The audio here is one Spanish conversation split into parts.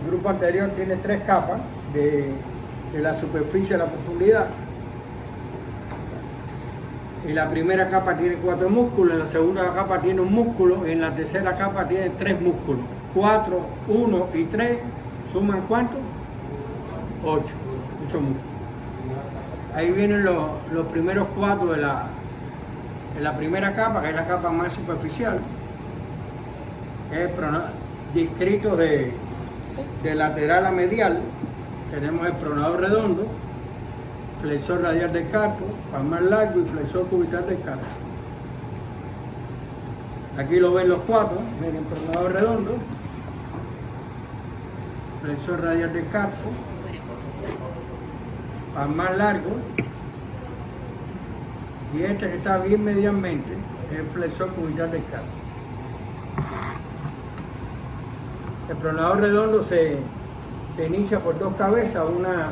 grupo anterior tiene 3 capas de la superficie a la profundidad. Y la primera capa tiene 4 músculos, en la segunda capa tiene un músculo, y en la tercera capa tiene 3 músculos. 4, 1 y 3 suman ¿cuánto? 8 músculos. Ahí vienen los primeros 4 de la primera capa, que es la capa más superficial, que es descrito de lateral a medial. Tenemos el pronador redondo, flexor radial del carpo, palmar largo y flexor cubital del carpo. Aquí lo ven los 4, miren, pronador redondo, flexor radial del carpo, palmar largo, y este que está bien medialmente es el flexor cubital del carpo. El pronador redondo se inicia por 2 cabezas, una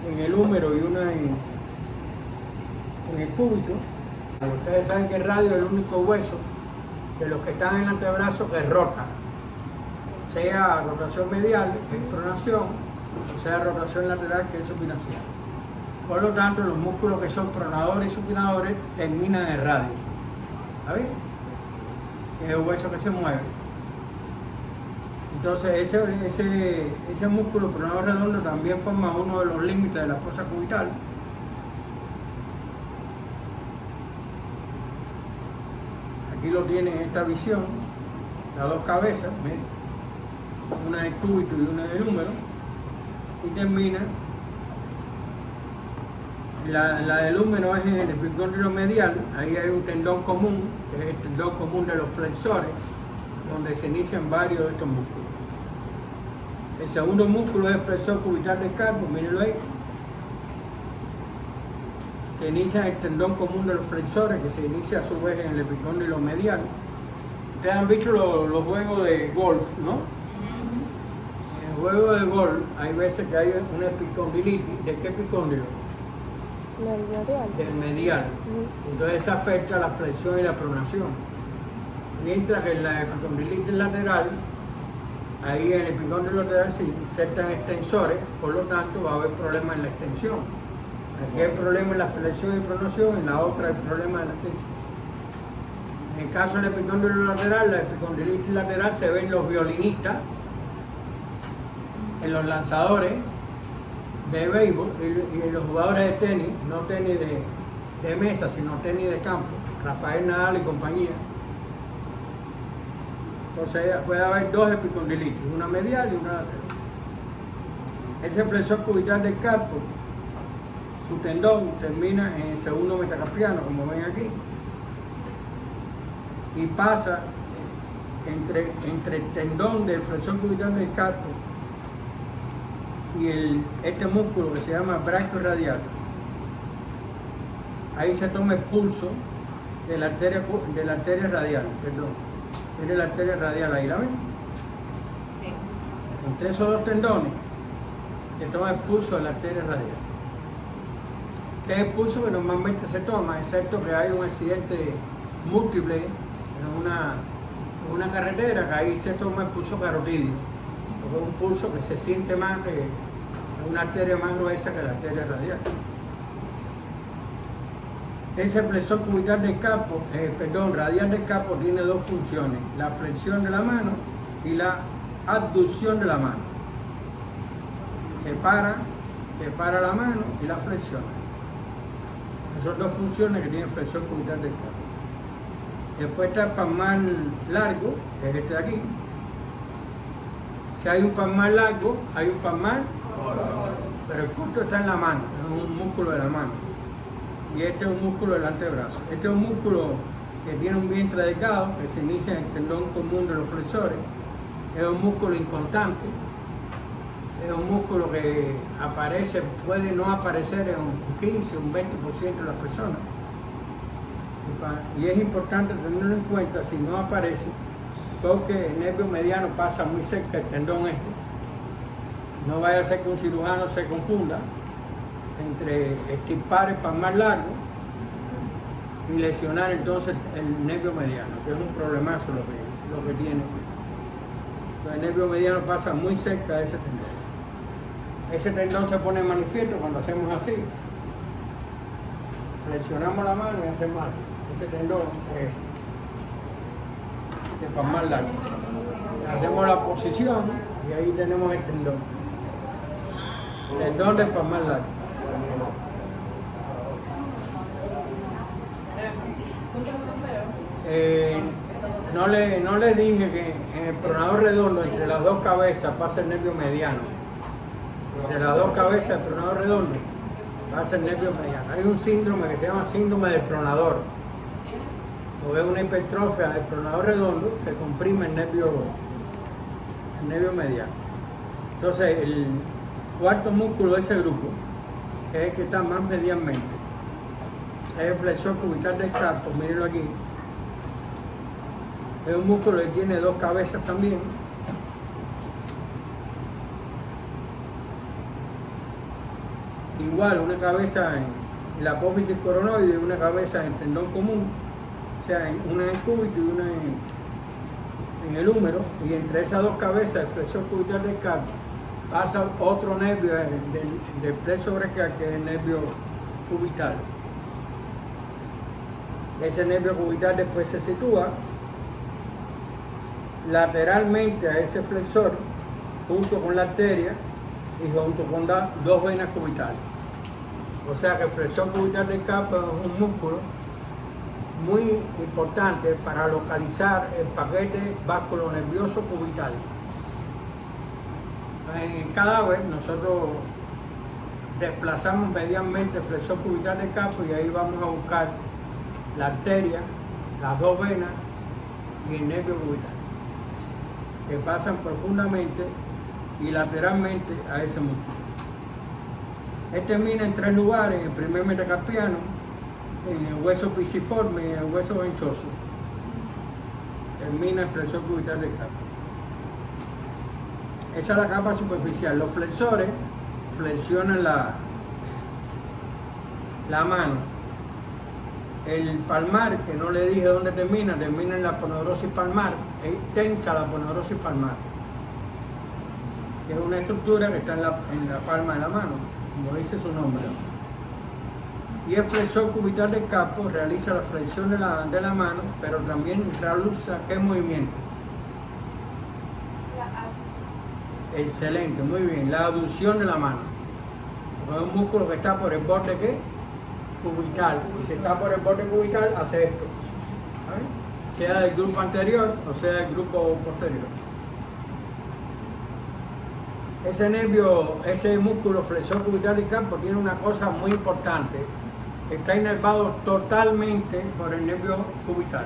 en el húmero y una en el cúbito. Ustedes saben que el radio es el único hueso de los que están en el antebrazo que rota, sea rotación medial, que es pronación, o sea rotación lateral, que es supinación. Por lo tanto, los músculos que son pronadores y supinadores terminan en el radio. ¿Está bien? Es el hueso que se mueve. Entonces ese músculo pronador redondo también forma uno de los límites de la fosa cubital. Aquí lo tienen en esta visión, las 2 cabezas, ¿ven? Una en el cúbito y una en el húmero, y termina. La del húmero es en el epicóndilo medial, ahí hay un tendón común, que es el tendón común de los flexores, donde se inician varios de estos músculos. El segundo músculo es el flexor cubital del carpo, mírenlo ahí, que inicia el tendón común de los flexores, que se inicia a su vez en el epicóndilo medial. Ustedes han visto los juegos de golf, ¿no? En el juego de golf hay veces que hay una epicondilitis. ¿De qué epicóndilo? Del medial. Del medial. Entonces eso afecta la flexión y la pronación. Mientras que en la epicondilitis lateral, ahí en el epicóndilo lateral se insertan extensores, por lo tanto va a haber problemas en la extensión. Aquí hay problemas en la flexión y pronación, en la otra hay problemas en la extensión. En el caso del epicóndilo lateral, la epicondilitis lateral se ven los violinistas, en los lanzadores de béisbol y en los jugadores de tenis, no tenis de mesa, sino tenis de campo, Rafael Nadal y compañía. Entonces puede haber 2 epicondilitis, una medial y una lateral. Ese flexor cubital del carpo, su tendón termina en el segundo metacarpiano, como ven aquí, y pasa entre el tendón del flexor cubital del carpo y este músculo que se llama brachioradial. Ahí se toma el pulso de la arteria radial, perdón. Tiene la arteria radial ahí, ¿la ven? Sí. Entre esos 2 tendones se toma el pulso de la arteria radial. Que es el pulso que normalmente se toma, excepto que hay un accidente múltiple en una carretera, que ahí se toma el pulso carotidio, porque es un pulso que se siente más, que una arteria más gruesa que la arteria radial. Ese flexor cubital del carpo, radial del carpo, tiene 2 funciones: la flexión de la mano y la abducción de la mano. Separa la mano y la flexiona. Esas 2 funciones que tiene el flexor cubital del carpo. Después está el palmar largo, que es este de aquí. Si hay un palmar largo, hay un palmar, pero el corto está en la mano, es un músculo de la mano. Y este es un músculo del antebrazo. Este es un músculo que tiene un vientre delgado, que se inicia en el tendón común de los flexores. Es un músculo inconstante. Es un músculo que aparece, puede no aparecer en un 15, un 20% de las personas. Y es importante tenerlo en cuenta si no aparece, porque el nervio mediano pasa muy cerca del tendón este. No vaya a ser que un cirujano se confunda entre extirpar el palmar largo y lesionar entonces el nervio mediano, que es un problemazo lo que tiene. El nervio mediano pasa muy cerca de ese tendón. Ese tendón se pone en manifiesto cuando hacemos así. Flexionamos la mano y hacemos así. Ese tendón es palmar largo. Hacemos la posición y ahí tenemos el tendón. Tendón de palmar largo. No le dije que en el pronador redondo, entre las dos cabezas, pasa el nervio mediano. Entre las dos cabezas, el pronador redondo, pasa el nervio mediano. Hay un síndrome que se llama síndrome del pronador. O es una hipertrofia del pronador redondo que comprime el nervio mediano. Entonces, el cuarto músculo de ese grupo, que es el que está más medialmente, es el flexor cubital del carpo, mírenlo aquí. Es un músculo que tiene dos cabezas también. Igual, una cabeza en la apófisis coronoide y una cabeza en el tendón común. O sea, una en el cúbito y una en el húmero. Y entre esas dos cabezas, el flexor cubital del carpo, pasa otro nervio del plexo braquial, que es el nervio cubital. Ese nervio cubital después se sitúa lateralmente a ese flexor, junto con la arteria y junto con dos venas cubitales. O sea que el flexor cubital del carpo es un músculo muy importante para localizar el paquete vasculonervioso cubital. En el cadáver nosotros desplazamos medialmente el flexor cubital del carpo y ahí vamos a buscar la arteria, las dos venas y el nervio cubital, que pasan profundamente y lateralmente a ese músculo. Este termina en tres lugares: en el primer metacarpiano, en el hueso pisiforme y en el hueso venchoso. Termina el flexor cubital del carpo. Esa es la capa superficial. Los flexores flexionan la mano. El palmar, que no le dije dónde termina en la aponeurosis palmar. Es tensa la aponeurosis palmar, que es una estructura que está en la palma de la mano, como dice su nombre. Y el flexor cubital del carpo realiza la flexión de la mano, pero también realiza ¿qué movimiento? Excelente, muy bien, la abducción de la mano. Es un músculo que está por el borde ¿qué? Cubital. Y si está por el borde cubital, hace esto. ¿Sabes? Sea del grupo anterior o sea del grupo posterior. Ese nervio, ese músculo flexor cubital del carpo tiene una cosa muy importante. Está inervado totalmente por el nervio cubital.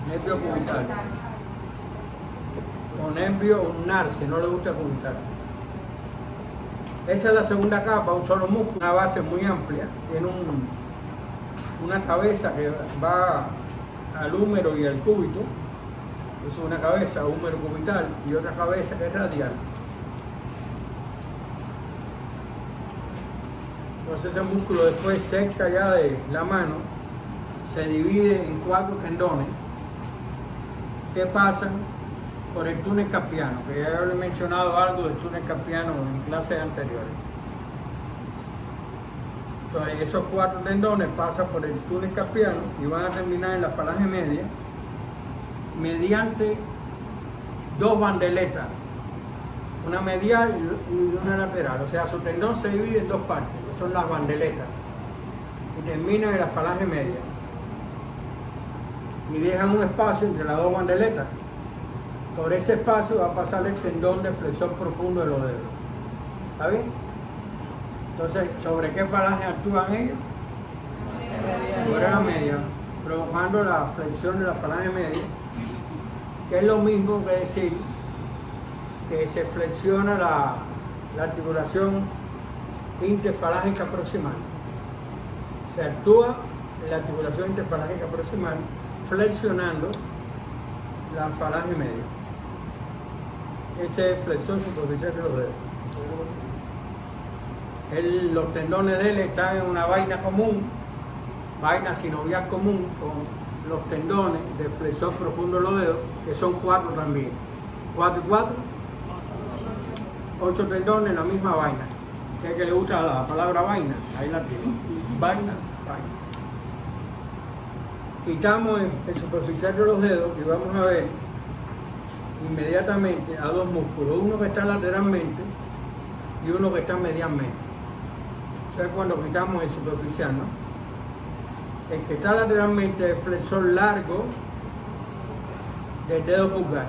Nervio cubital. O nervio ulnar, si no le gusta cubital. Esa es la segunda capa, un solo músculo, una base muy amplia. Tiene una cabeza que va al húmero y al cúbito. Es una cabeza, húmero cubital, y otra cabeza que es radial. Entonces ese músculo después cerca ya de la mano se divide en 4 tendones que pasan por el túnel carpiano, que ya he mencionado algo del túnel carpiano en clases anteriores. Entonces esos 4 tendones pasan por el túnel carpiano y van a terminar en la falange media mediante 2 bandeletas, una medial y una lateral. O sea, su tendón se divide en 2 partes, que son las bandeletas, y termina en la falange media. Y dejan un espacio entre las 2 bandeletas. Por ese espacio va a pasar el tendón de flexor profundo de los dedos. ¿Está bien? Entonces, ¿sobre qué falange actúan ellos? Sobre la media, provocando la flexión de la falange media, que es lo mismo que decir que se flexiona la articulación interfalángica proximal. Se actúa en la articulación interfalángica proximal flexionando la falange media. Ese es el flexor superficial de los dedos. Los tendones de él están en una vaina común, vaina sinovial común, con los tendones del flexor profundo de los dedos, que son 4 también. 4 y 4, 8 tendones en la misma vaina. Que le gusta la palabra vaina, ahí la tiene. Vaina, vaina. Quitamos el superficial de los dedos y vamos a ver inmediatamente a dos músculos, uno que está lateralmente y uno que está medialmente. Entonces cuando quitamos el superficial, ¿no? El que está lateralmente es el flexor largo del dedo pulgar.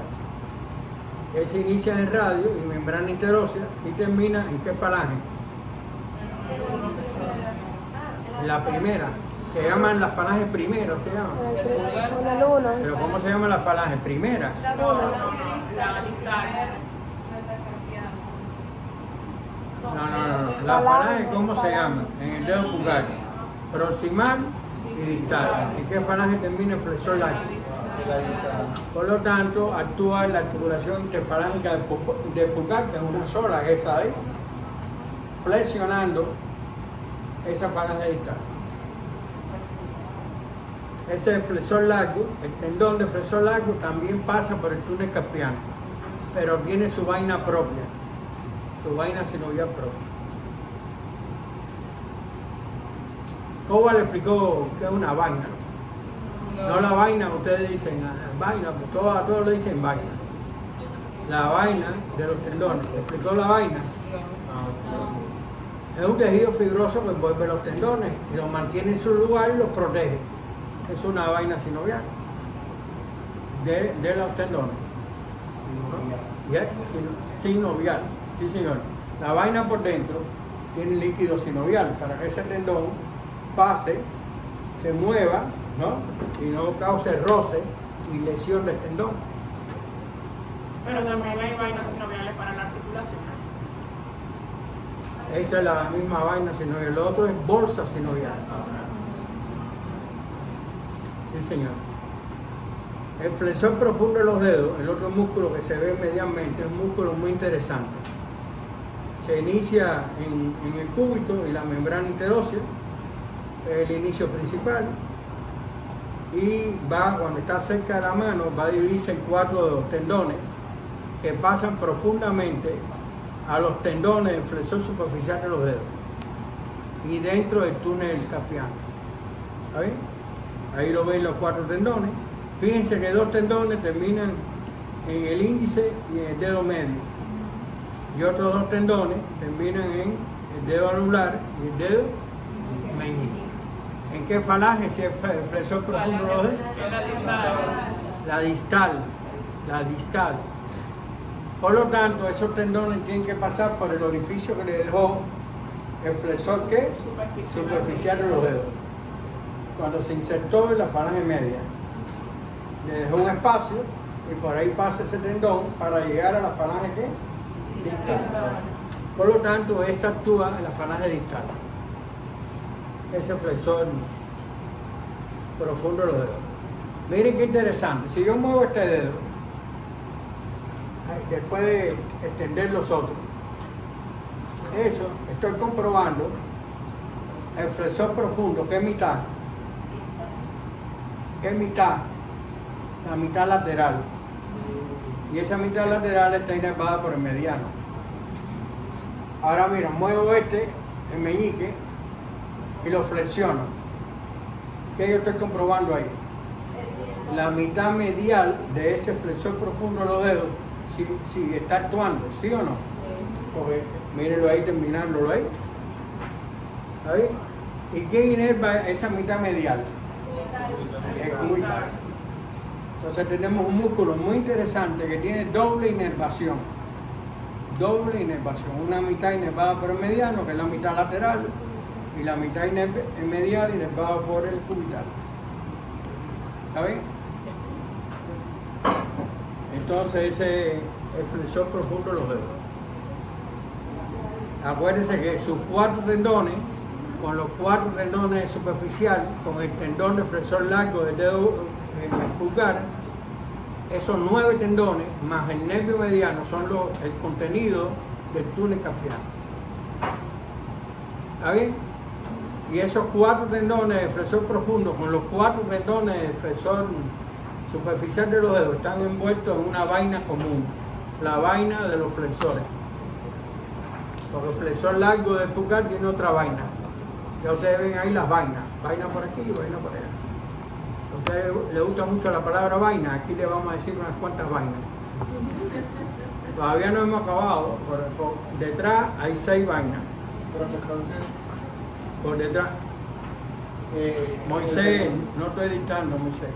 Él se inicia en el radio y membrana interósea y termina en qué falange. La primera. Se llaman las falanges primeras, se llama. Una luna. Pero ¿cómo se llama la falange primera? La luna. No. La falange, ¿cómo se llama? En el dedo pulgar. Proximal y distal. ¿En qué falange termina el flexor largo? Por lo tanto, actúa en la articulación interfalángica del pulgar, que es una sola, esa ahí, flexionando esa falange distal. Ese flexor largo, el tendón de flexor largo también pasa por el túnel carpiano, pero tiene su vaina propia, su vaina sinovial propia. Cova le explicó que es una vaina. No la vaina, ustedes dicen vaina, pues todos le dicen vaina. La vaina de los tendones, ¿le explicó la vaina? Es un tejido fibroso que envuelve los tendones y los mantiene en su lugar y los protege. Es una vaina sinovial de los tendones. ¿No? Sinovial, sí señor. La vaina por dentro tiene líquido sinovial para que ese tendón pase, se mueva, ¿no? Y no cause roce y lesión del tendón. Pero también hay vainas sinoviales para la articulación. Esa es la misma vaina sinovial. Lo otro es bolsa sinovial. Sí, señor. El flexor profundo de los dedos, el otro músculo que se ve medianmente, es un músculo muy interesante. Se inicia en el cúbito y la membrana interósea, es el inicio principal, y va, cuando está cerca de la mano, va a dividirse en 4 tendones que pasan profundamente a los tendones del flexor superficial de los dedos y dentro del túnel carpiano. ¿Está bien? Ahí lo ven los 4 tendones. Fíjense que 2 tendones terminan en el índice y en el dedo medio. Y otros 2 tendones terminan en el dedo anular y el dedo meñique. ¿En qué falange si es el flexor profundo de los dedos? La distal. La distal. Por lo tanto, esos tendones tienen que pasar por el orificio que le dejó el flexor ¿qué? Superficial de los dedos. Cuando se insertó en la falange media, le dejó un espacio y por ahí pasa ese tendón para llegar a la falange ¿qué? Distal. Por lo tanto, esa actúa en la falange distal. Ese flexor profundo de los dedos. Miren qué interesante. Si yo muevo este dedo, después de extender los otros, eso estoy comprobando el flexor profundo, ¿qué mitad? ¿Qué mitad? La mitad lateral. Y esa mitad lateral está inervada por el mediano. Ahora mira, muevo el meñique, y lo flexiono. ¿Qué yo estoy comprobando ahí? La mitad medial de ese flexor profundo de los dedos, si está actuando, ¿sí o no? Porque mírenlo ahí, terminándolo ahí. ¿Está bien? ¿Y quién inerva esa mitad medial? El cubital. Entonces tenemos un músculo muy interesante que tiene doble inervación. Doble inervación. Una mitad inervada por el mediano, que es la mitad lateral, y la mitad medial inervada por el cubital. ¿Está bien? Entonces ese es el flexor profundo de los dedos. Acuérdense que sus 4 tendones, con los 4 tendones superficial, con el tendón de flexor largo del dedo pulgar, esos 9 tendones más el nervio mediano son el contenido del túnel carpiano. ¿Está bien? Y esos 4 tendones de flexor profundo con los 4 tendones de flexor superficial de los dedos están envueltos en una vaina común, la vaina de los flexores. Porque el flexor largo del pulgar tiene otra vaina. Ya ustedes ven ahí las vainas, vaina por aquí y vaina por allá. A ustedes les gusta mucho la palabra vaina, aquí les vamos a decir unas cuantas vainas. Todavía no hemos acabado, por detrás hay 6 vainas. Por detrás. Moisés, no estoy editando, Moisés.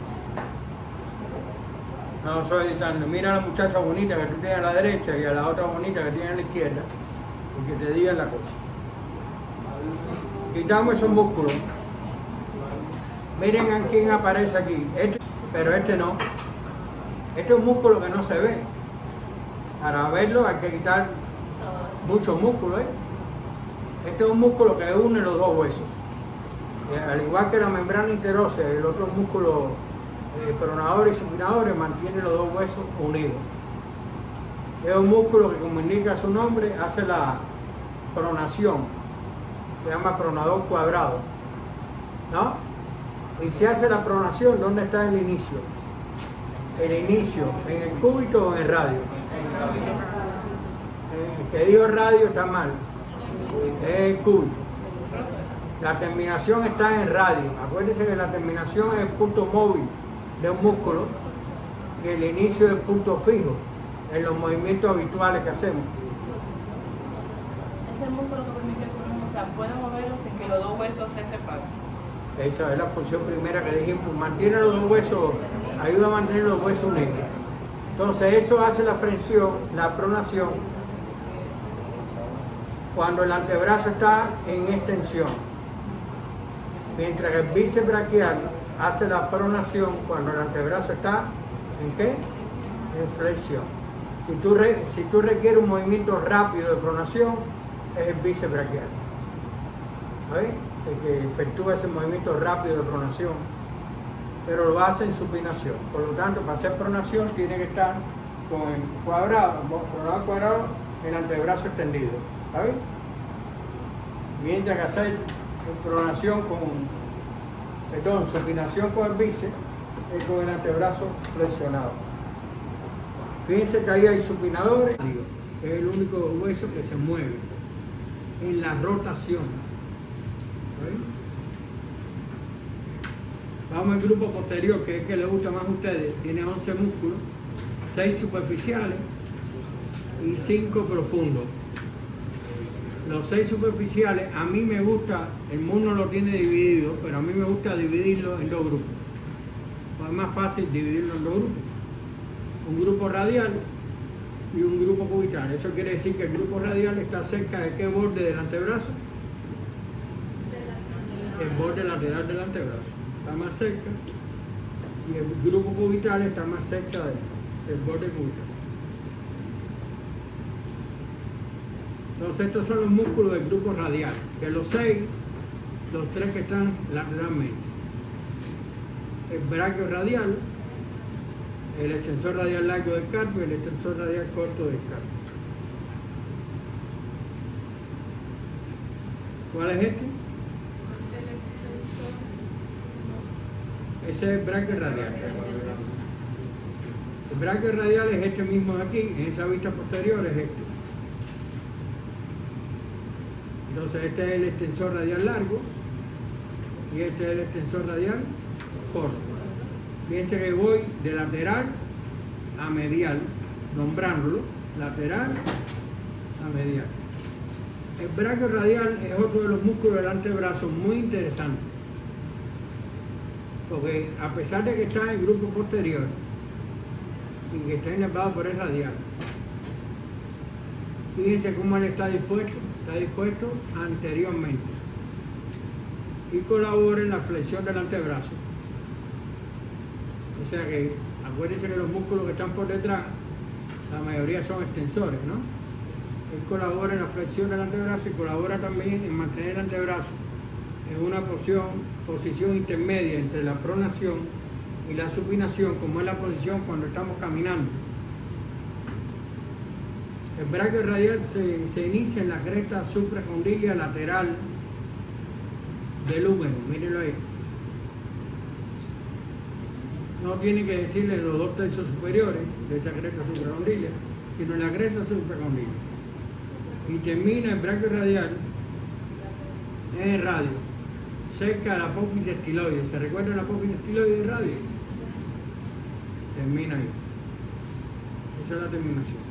No estoy editando. Mira a la muchacha bonita que tú tienes a la derecha y a la otra bonita que tienes a la izquierda y que te digan la cosa. Quitamos esos músculos. Miren a quién aparece aquí. Pero este no. Este es un músculo que no se ve. Para verlo hay que quitar muchos músculos. Este es un músculo que une los dos huesos. Al igual que la membrana interósea, el otro músculo pronador y supinador mantiene los dos huesos unidos. Es un músculo que, como indica su nombre, hace la pronación. Se llama pronador cuadrado, ¿no? Y si hace la pronación, ¿dónde está el inicio? El inicio, ¿en el cúbito o en el radio? El que digo radio está mal, es el cúbito. La terminación está en radio. Acuérdense que la terminación es el punto móvil de un músculo y el inicio es el punto fijo en los movimientos habituales que hacemos. Ese músculo que permite que uno, o sea, puede moverlo sin que los dos huesos se separen. Esa es la función primera que dijimos, mantiene los dos huesos, ayuda a mantener los huesos unidos. Entonces eso hace la flexión, la pronación, cuando el antebrazo está en extensión, mientras que el bíceps braquial hace la pronación cuando el antebrazo está ¿en qué? En flexión. Si tú requieres un movimiento rápido de pronación, es el bíceps braquial. ¿Ves? El que efectúa ese movimiento rápido de pronación, pero lo hace en supinación. Por lo tanto, para hacer pronación tiene que estar con el pronador cuadrado, el antebrazo extendido. ¿Sabes? Mientras que hacer pronación supinación con el bíceps es con el antebrazo flexionado. Fíjense que ahí hay supinadores, es el único hueso que se mueve en la rotación. Vamos al grupo posterior, que es el que les gusta más a ustedes. Tiene 11 músculos, 6 superficiales y 5 profundos. Los 6 superficiales, a mí me gusta, el mundo lo tiene dividido, pero a mí me gusta dividirlo en 2 grupos. Es más fácil dividirlo en 2 grupos. Un grupo radial y un grupo cubital. Eso quiere decir que el grupo radial está cerca de qué borde del antebrazo. El borde lateral del antebrazo está más cerca y el grupo cubital está más cerca del borde cubital. Entonces estos son los músculos del grupo radial. De los 6, los 3 que están lateralmente. El braquio radial, el extensor radial largo del carpio y el extensor radial corto del carpio. ¿Cuál es este? Ese es el braquio radial. El braquio radial es este mismo de aquí, en esa vista posterior es este. Entonces este es el extensor radial largo y este es el extensor radial corto. Fíjense que voy de lateral a medial, nombrándolo, lateral a medial. El braquio radial es otro de los músculos del antebrazo muy interesante, porque a pesar de que está en el grupo posterior y que está inervado por el radial, fíjense cómo él está dispuesto anteriormente y colabora en la flexión del antebrazo. O sea que acuérdense que los músculos que están por detrás, la mayoría son extensores, ¿no? Él colabora en la flexión del antebrazo y colabora también en mantener el antebrazo en una posición intermedia entre la pronación y la supinación, como es la posición cuando estamos caminando. El braquio radial se inicia en la cresta supracondilia lateral del húmero, mírenlo ahí. No tiene que decirle los 2 tercios superiores de esa cresta supracondylia, sino la cresta supracondylia. Y termina el braquio radial en el radio, cerca de la apófisis estiloide. ¿Se recuerda la apófisis estiloide del radio? Termina ahí. Esa es la terminación.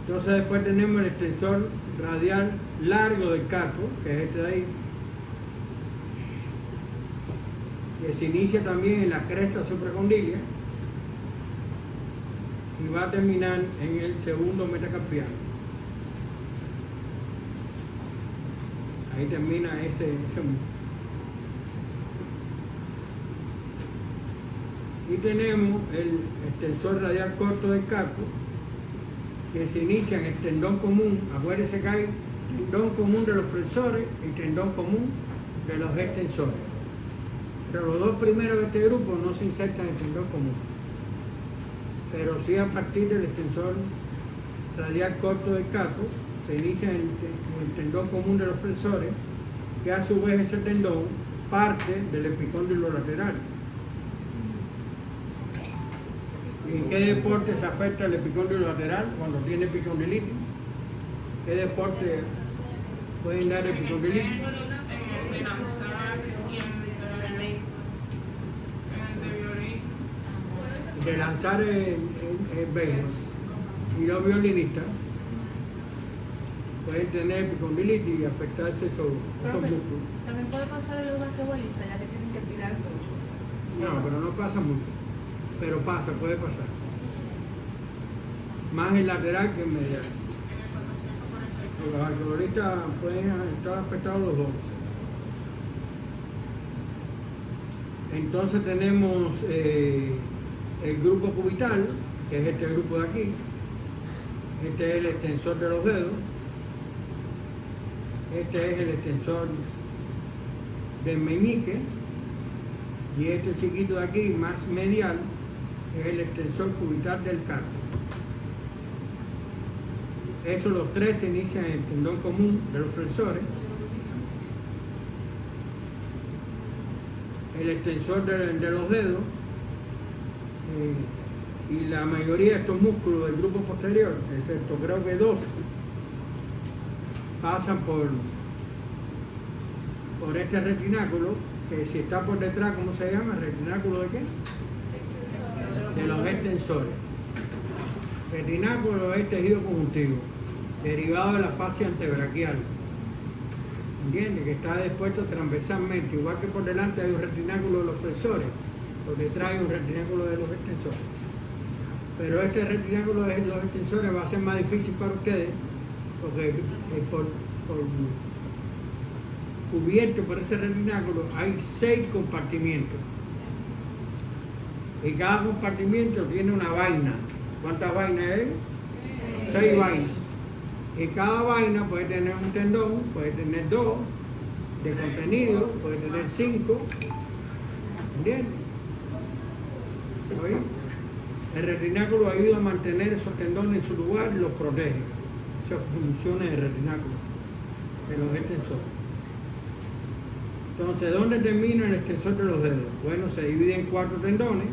Entonces después tenemos el extensor radial largo del carpo, que es este de ahí, que se inicia también en la cresta supracondylia y va a terminar en el segundo metacarpiano. Ahí termina ese músculo. Y tenemos el extensor radial corto del carpo, que se inicia en el tendón común. Acuérdense que hay tendón común de los flexores y tendón común de los extensores. Pero los 2 primeros de este grupo no se insertan en el tendón común. Pero sí a partir del extensor radial corto del carpo se inicia en el tendón común de los flexores, que a su vez ese tendón parte del epicóndilo lateral. ¿En qué deporte se afecta el epicóndilo lateral cuando tiene epicondilitis? ¿Qué deporte pueden dar epicondilitis? De lanzar el béisbol. Y los violinistas pueden tener epicondilitis y afectarse esos músculos. También puede pasar en los basquetbolistas, ya que tienen que tirar mucho. No, pero no pasa mucho. Pero pasa, puede pasar. Más el lateral que el medial. Los basquetbolistas pueden estar afectados los 2. Entonces tenemos el grupo cubital, que es este grupo de aquí. Este es el extensor de los dedos. Este es el extensor del meñique. Y este chiquito de aquí, más medial, es el extensor cubital del carpo. Esos los 3 se inician en el tendón común de los flexores. El extensor de los dedos y la mayoría de estos músculos del grupo posterior, excepto creo que 2, pasan por este retináculo, que si está por detrás, ¿cómo se llama? ¿Retináculo de qué? De los extensores. Retináculo es tejido conjuntivo, derivado de la fascia antebraquial. ¿Entiendes? Que está dispuesto transversalmente, igual que por delante hay un retináculo de los flexores, por detrás hay un retináculo de los extensores. Pero este retináculo de los extensores va a ser más difícil para ustedes, porque cubierto por ese retináculo hay 6 compartimientos. Y cada compartimiento tiene una vaina. ¿Cuántas vainas hay? 6 vainas. Y cada vaina puede tener un tendón, puede tener 2 de contenido, puede tener 5. ¿Entiendes? ¿Oye? El retináculo ayuda a mantener esos tendones en su lugar y los protege. Esas funciones del retináculo, de los extensores. Entonces, ¿dónde termina el extensor de los dedos? Bueno, se divide en 4 tendones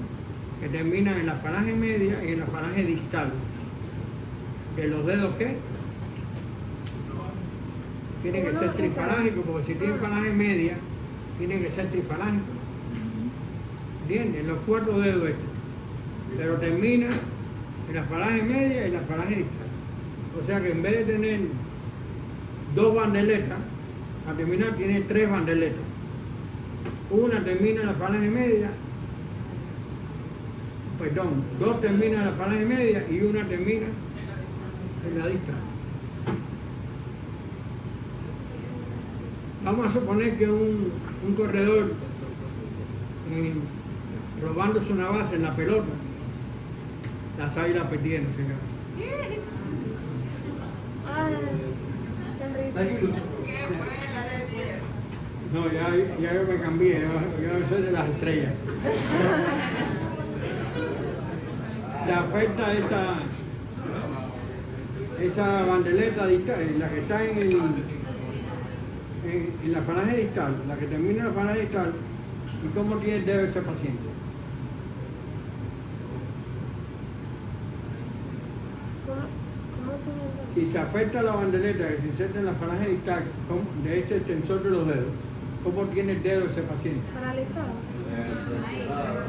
que terminan en la falange media y en la falange distal. ¿De los dedos qué? Tiene que ser trifalángicos, porque si tienen falange media, tienen que ser trifalángicos. ¿Entiendes? Los 4 dedos estos. Pero termina en la falange media y la falange distal. O sea que en vez de tener 2 bandeletas, a terminar tiene 3 bandeletas. Una termina en la falange media, perdón, 2 terminan en la falange media y una termina en la distal. Vamos a suponer que un corredor robándose una base en la pelota, las águilas perdieron, señor. Ay, qué risa. No, ya yo me cambié, yo soy de las estrellas. Se afecta esa bandeleta distal, la que está en en la falange distal, la que termina en la falange distal, ¿y cómo tiene el dedo ese paciente? ¿Cómo tiene el dedo? Si se afecta la bandeleta que se inserta en la falange distal de este extensor de los dedos, ¿cómo tiene el dedo ese paciente? Paralizado.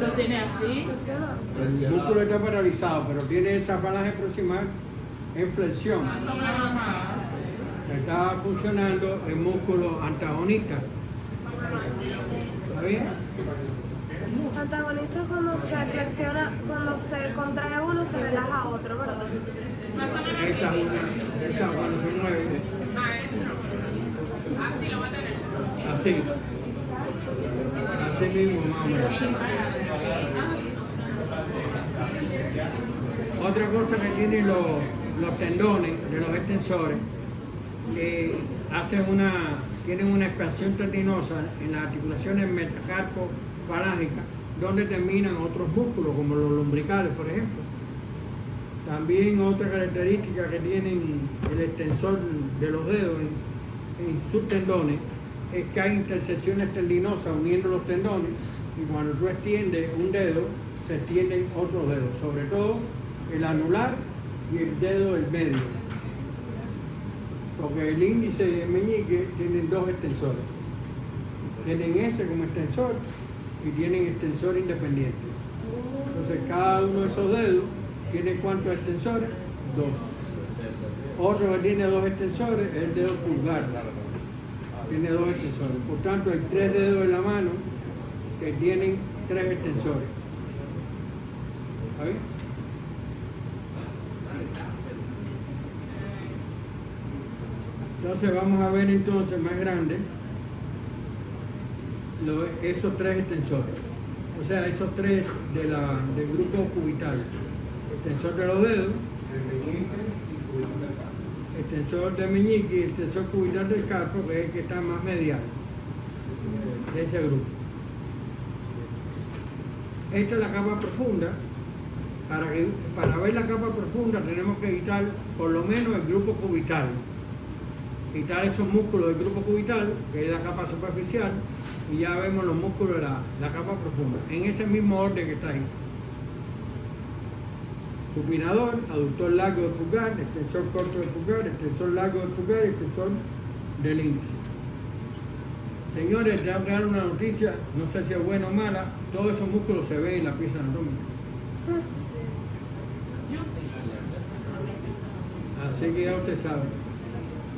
Lo tiene así. Flexionado. El músculo está paralizado, pero tiene esa falange proximal en flexión. Está funcionando el músculo antagonista. ¿Está bien? Antagonista es cuando se flexiona, cuando se contrae uno, se relaja otro, ¿verdad? Esa cuando se mueve. Así lo va a tener. Así. Así mismo, más o menos. Otra cosa que tienen los tendones de los extensores, tienen una expansión tendinosa en las articulaciones metacarpo-falángicas, donde terminan otros músculos, como los lumbricales, por ejemplo. También otra característica que tienen el extensor de los dedos en sus tendones es que hay intersecciones tendinosas uniendo los tendones, y cuando tú extiendes un dedo, se extienden otros dedos, sobre todo el anular y el dedo del medio. Porque el índice y el meñique tienen dos extensores. Tienen ese como extensor y tienen extensor independiente. Entonces cada uno de esos dedos tiene ¿cuántos extensores? Dos. Otro que tiene dos extensores es el dedo pulgar. Tiene dos extensores. Por tanto, hay tres dedos en la mano que tienen tres extensores. ¿Ahí? Entonces vamos a ver entonces más grande esos tres extensores. O sea, esos tres del grupo cubital. Extensor de los dedos, extensor de meñique y extensor cubital del carpo, que es el que está más medial de ese grupo. Esta es la capa profunda. Para ver la capa profunda tenemos que quitar por lo menos el grupo cubital. Quitar esos músculos del grupo cubital, que es la capa superficial, y ya vemos los músculos de la capa profunda, en ese mismo orden que está ahí. Supinador, aductor largo del pulgar, extensor corto del pulgar, extensor largo del pulgar y extensor del índice. Señores, tengo que dar una noticia, no sé si es buena o mala, todos esos músculos se ven en la pieza anatómica. Así que ya usted sabe.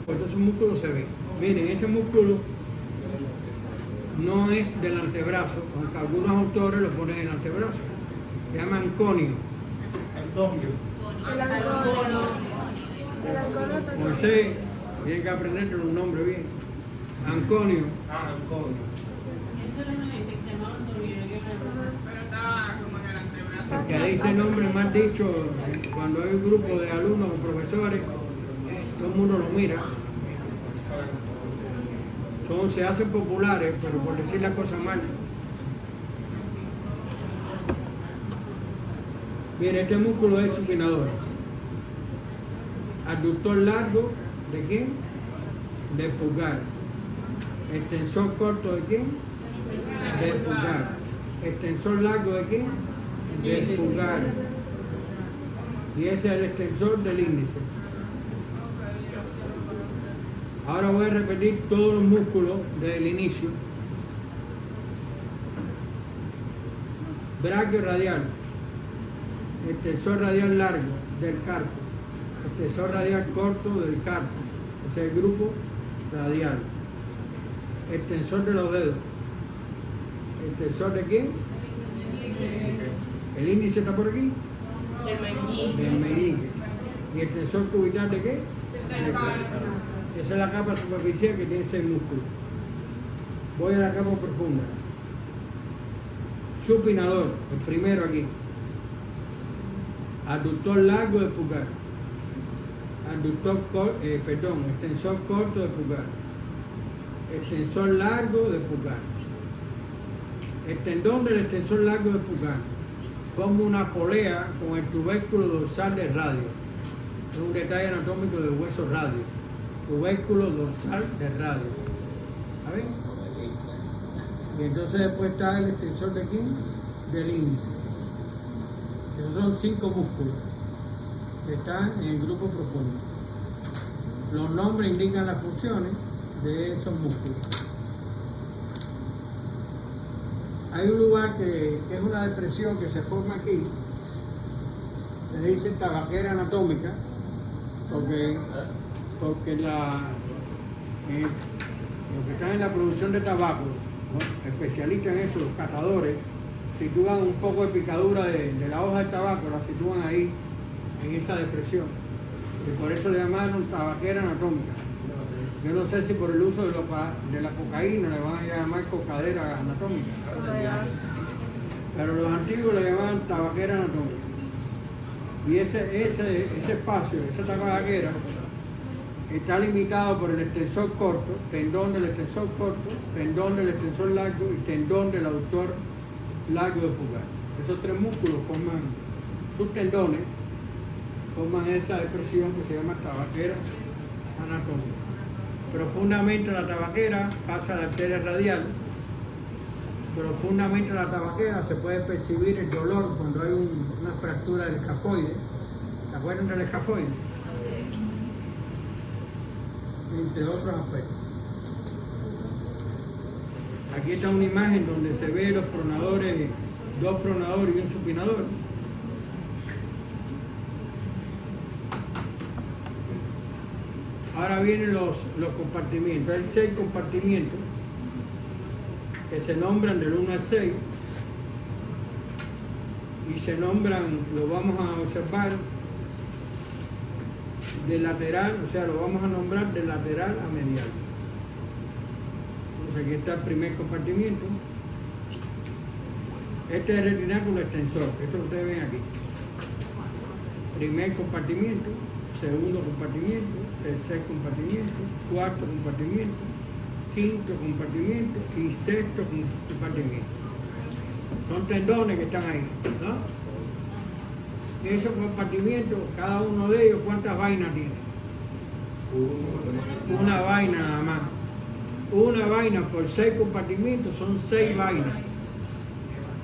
Pues esos músculos se ven. Miren, ese músculo no es del antebrazo, aunque algunos autores lo ponen en el antebrazo. Se llama anconio. El anconio. El anconio está Moisés, tienen que aprender los nombres bien. Anconio. Pero estaba como en el antebrazo. Porque ahí ese nombre más dicho, cuando hay un grupo de alumnos o profesores, todo el mundo lo mira. Se hacen populares, pero por decir las cosas mal. Mire, este músculo es supinador. Aductor largo, ¿de quién? Del pulgar. Extensor corto, ¿de quién? Del pulgar. Extensor largo, ¿de quién? Del pulgar. Y ese es el extensor del índice. Ahora voy a repetir todos los músculos desde el inicio. Braquio radial, extensor radial largo del carpo, extensor radial corto del carpo, ese es el grupo radial. Extensor de los dedos. ¿Extensor de quién? ¿El índice está por aquí? Del meñique. ¿Y extensor cubital de qué? Del carpo. Esa es la capa superficial que tiene 6 músculos. Voy a la capa profunda. Supinador, el primero aquí. Aductor largo del pulgar. Extensor corto del pulgar. Extensor largo del pulgar. El tendón del extensor largo del pulgar forma una polea con el tubérculo dorsal del radio. Es un detalle anatómico del hueso radio. Tubérculo dorsal del radio. ¿sabes? Y entonces después está el extensor de aquí, del índice. Esos son 5 músculos que están en el grupo profundo. Los nombres indican las funciones de esos músculos. Hay un lugar que es una depresión que se forma aquí, le dicen tabaquera anatómica, porque los que están en la producción de tabaco, ¿no?, especialistas en eso, los catadores, sitúan un poco de picadura de la hoja del tabaco, la sitúan ahí, en esa depresión. Y por eso le llamaron tabaquera anatómica. Yo no sé si por el uso de la cocaína le van a llamar cocadera anatómica. Pero los antiguos le llamaban tabaquera anatómica. Y ese espacio, esa tabaquera, está limitado por el extensor corto, tendón del extensor corto, tendón del extensor largo y tendón del aductor largo de pulgar. Esos 3 músculos forman sus tendones, forman esa depresión que se llama tabaquera anatómica. Profundamente la tabaquera pasa a la arteria radial. Profundamente la tabaquera se puede percibir el dolor cuando hay una fractura del escafoide. ¿Se acuerdan del escafoide? Entre otros aspectos. Aquí está una imagen donde se ve los pronadores, 2 pronadores y un supinador. Ahora vienen los compartimientos. Hay 6 compartimientos que se nombran del 1 al 6 y se nombran, lo vamos a observar, de lateral, o sea, lo vamos a nombrar de lateral a medial. Entonces aquí está el primer compartimiento. Este es el retináculo extensor, esto lo ustedes ven aquí. Primer compartimiento, segundo compartimiento, tercer compartimiento, cuarto compartimiento, quinto compartimiento y sexto compartimiento. Son tendones que están ahí, ¿no? Esos compartimientos, cada uno de ellos, ¿cuántas vainas tiene? Una vaina nada más. Una vaina por 6 compartimientos son 6 vainas.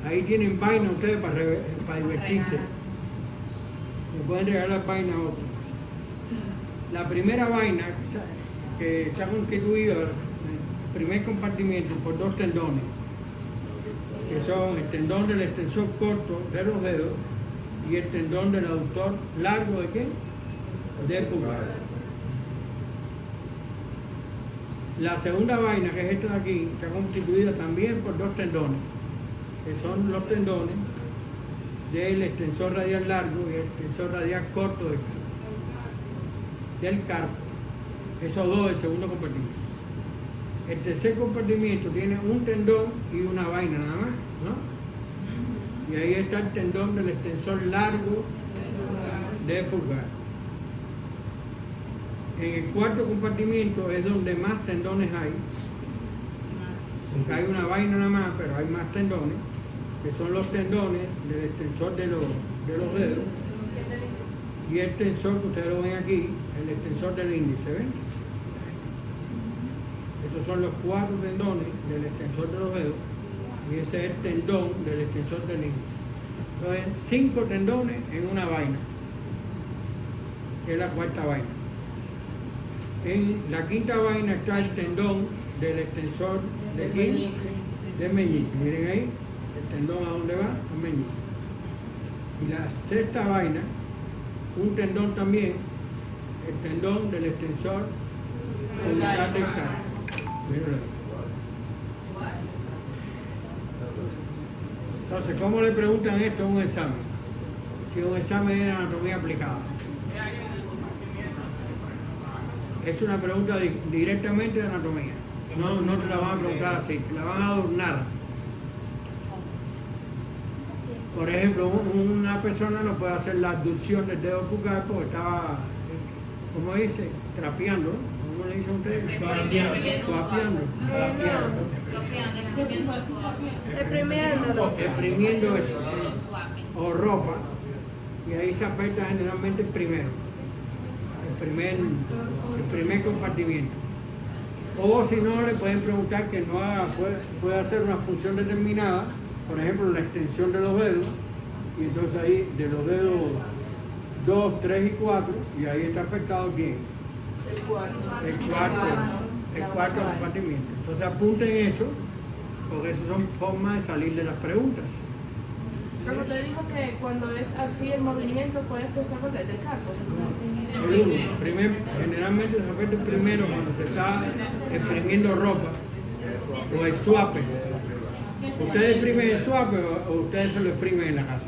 Ahí tienen vaina ustedes para divertirse. Le pueden regalar vaina a otros. La primera vaina que está constituida, el primer compartimiento, por 2 tendones, que son el tendón del extensor corto de los dedos y el tendón del aductor largo de qué? Del pulgar. La segunda vaina, que es esta de aquí, está constituida también por 2 tendones, que son los tendones del extensor radial largo y el extensor radial corto del carpo. Esos 2 del segundo compartimiento. El tercer compartimiento tiene un tendón y una vaina nada más, ¿no? Y ahí está el tendón del extensor largo de pulgar. En el cuarto compartimiento es donde más tendones hay, porque hay una vaina nada más, pero hay más tendones, que son los tendones del extensor de los dedos y el tensor que ustedes lo ven aquí, el extensor del índice, ¿ven? Estos son los 4 tendones del extensor de los dedos y ese es el tendón del extensor del índice. Entonces, 5 tendones en una vaina, que es la cuarta vaina. En la quinta vaina está el tendón del extensor de aquí, del meñique. Miren ahí, el tendón a dónde va, al meñique. Y la sexta vaina, un tendón también, el tendón del extensor orbital del carpo. Entonces, ¿cómo le preguntan esto en un examen? Si un examen de anatomía aplicada. Es una pregunta directamente de anatomía. No te la van a preguntar así, te la van a adornar. Por ejemplo, una persona no puede hacer la abducción del dedo pulgar porque estaba, ¿cómo dice? Trapeando, ¿no? ¿Cómo le dicen ustedes? Trapeando. Exprimiendo eso, o ropa, y ahí se afecta generalmente el primer compartimiento. O si no, le pueden preguntar que no haga, puede hacer una función determinada, por ejemplo, la extensión de los dedos, y entonces ahí de los dedos 2, 3 y 4, y ahí está afectado ¿quién? El cuarto compartimiento. Entonces apunten eso, porque esas son formas de salir de las preguntas. Pero te dijo que cuando es así el movimiento puedes estar por del carro. El uno, generalmente se afecta primero cuando se está exprimiendo ropa, o el suape. ¿Ustedes exprimen el suape o ustedes se lo exprimen en la casa?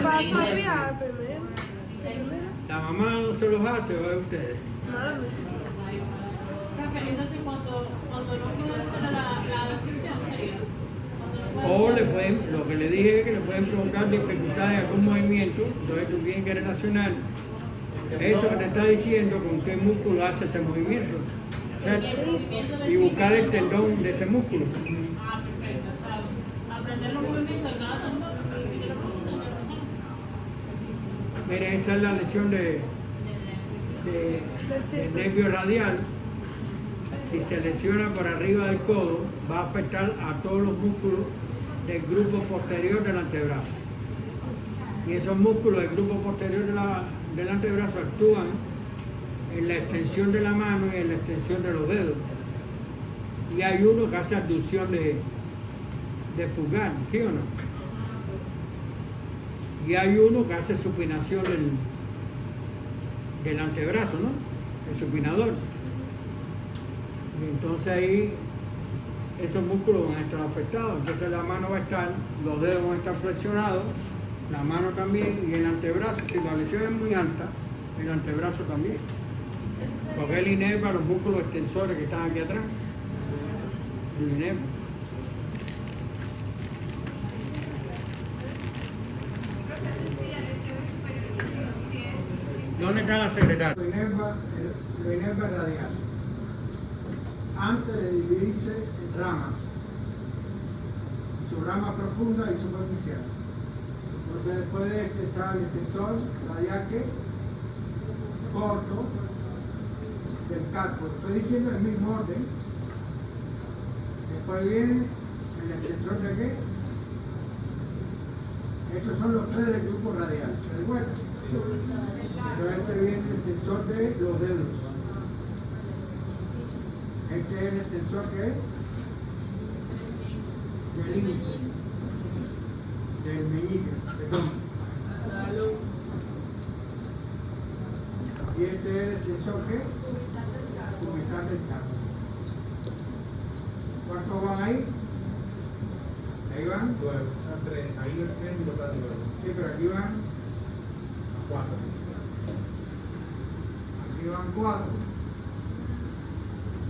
Para suapear primero. ¿La mamá no se los hace o es ustedes? Mami. Rafael, entonces cuando no puede hacer la descripción sería. O le pueden, lo que le dije es que le pueden provocar dificultad en algún movimiento, entonces tú tienes que relacionar eso que te está diciendo con qué músculo hace ese movimiento, ¿cierto? Y buscar el tendón de ese músculo. Ah, perfecto. O sea, aprender los movimientos de cada tendón y si quiero preguntar otra persona. Miren, esa es la lesión del nervio radial. Si se lesiona por arriba del codo, va a afectar a todos los músculos del grupo posterior del antebrazo. Y esos músculos del grupo posterior del antebrazo actúan en la extensión de la mano y en la extensión de los dedos. Y hay uno que hace abducción de pulgar, ¿sí o no? Y hay uno que hace supinación del antebrazo, ¿no? El supinador. Y entonces ahí esos músculos van a estar afectados. Entonces la mano va a estar, los dedos van a estar flexionados, la mano también y el antebrazo. Si la lesión es muy alta, el antebrazo también. Porque él inerva los músculos extensores que están aquí atrás. Lo inerva. ¿Dónde está la secretaria? Lo inerva radial. Antes de dividirse en ramas, su rama profunda y superficial. Entonces después de este está el extensor radial que corto del carpo. Estoy diciendo el mismo orden. Después viene el extensor de qué. Estos son los tres del grupo radial. ¿Se recuerdan? Entonces este viene el extensor de los dedos. Este es el extensor que es del índice, del meñique, perdón. Y este es el extensor que es cubital del carpo. ¿Cuántos van ahí? Ahí van 9, 3, ahí 3 y total 9. Sí, pero aquí van 4. Aquí van 4.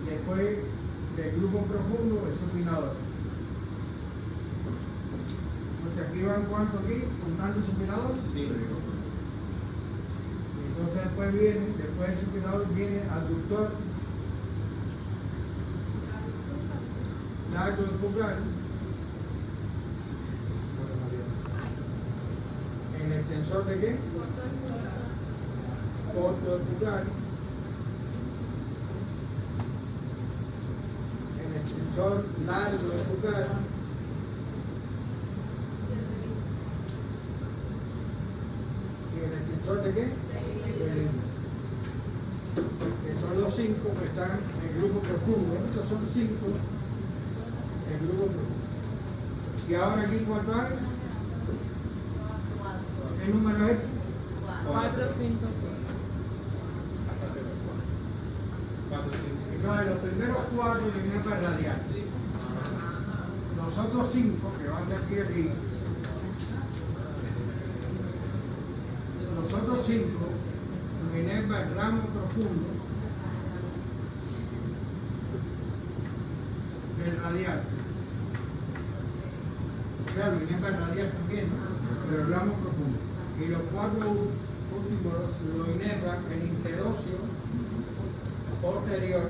Y después del grupo profundo el supinador. Entonces aquí van cuánto aquí, contando el supinador. Sí, Y entonces después del supinador viene abductor, largo del pulgar, el extensor de qué? Corto del pulgar. El extensor largo del pulgar. ¿Y el extensor de qué? Del índice. Que son los 5 que están en el grupo profundo. Estos son 5 en el grupo profundo. Y ahora aquí, ¿cuánto hay? ¿Qué número es? 4, 5. 4, 5. Entonces, los primeros 4 vienen para radial. Los otros 5 que van de aquí a aquí. Los otros 5 vienen para el ramo profundo del radial. Claro, vienen para el radial también, ¿no? Pero el ramo profundo. Y los 4 últimos lo inerva el interóseo posterior.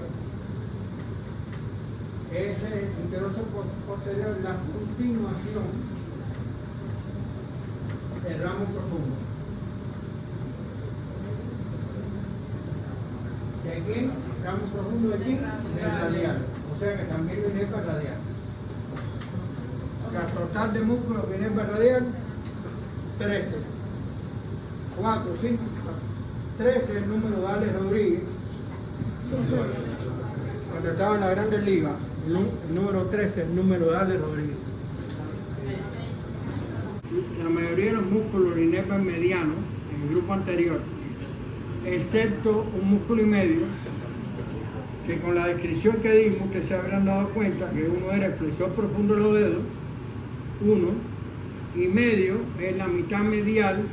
Ese interóseo posterior es la continuación del ramo profundo. ¿De quién? tramo profundo de aquí es radial, o sea que también lo inerva radial. O sea, total de músculo que inerva radial, 13. 4, 5, 13 es el número de Alex Rodríguez. Cuando estaba en la Grandes Ligas, el número 13 es el número de Alex Rodríguez. La mayoría de los músculos lo inervan mediano, en el grupo anterior, excepto un músculo y medio, que con la descripción que dimos, ustedes se habrán dado cuenta que uno era el flexor profundo de los dedos, uno, y medio es la mitad medial,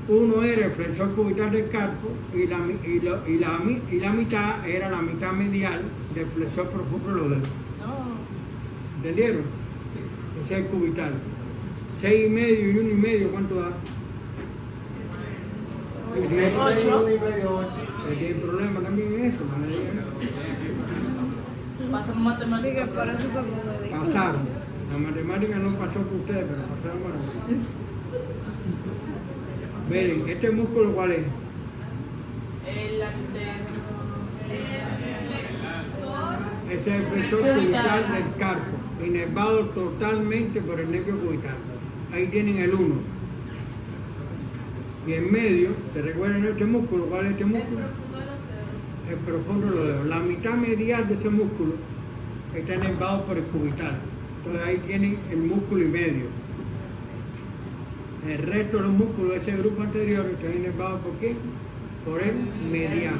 uno era el flexor cubital del carpo y la mitad era la mitad medial del flexor profundo de los dedos. ¿Entendieron? Ese es el cubital. 6 y medio y 1 y medio, ¿cuánto da? 8. Tiene problema también en eso, ¿no? Pasamos matemáticas. Dije, por eso son como de... Pasaron. La matemática no pasó por ustedes, pero pasaron para nosotros. Miren, ¿este músculo cuál es? El anterior. Ese es el flexor cubital del carpo, inervado totalmente por el nervio cubital. Ahí tienen el 1. Y en medio, ¿se recuerdan este músculo? ¿Cuál es este músculo? El profundo de los dedos. La mitad medial de ese músculo está inervado por el cubital. Entonces ahí tienen el músculo y medio. El resto de los músculos de ese grupo anterior están inervados ¿por qué? Por el mediano.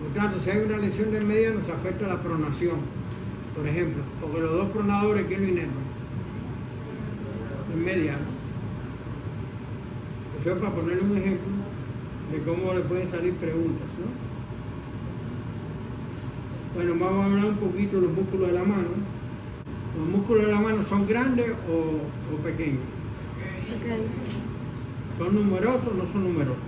Por tanto, si hay una lesión del mediano, se afecta la pronación, por ejemplo, porque los dos pronadores, ¿quién lo inervan? El mediano. Eso es para ponerle un ejemplo de cómo le pueden salir preguntas, ¿no? Bueno, vamos a hablar un poquito de los músculos de la mano. ¿Los músculos de la mano son grandes o pequeños? ¿Son numerosos o no son numerosos?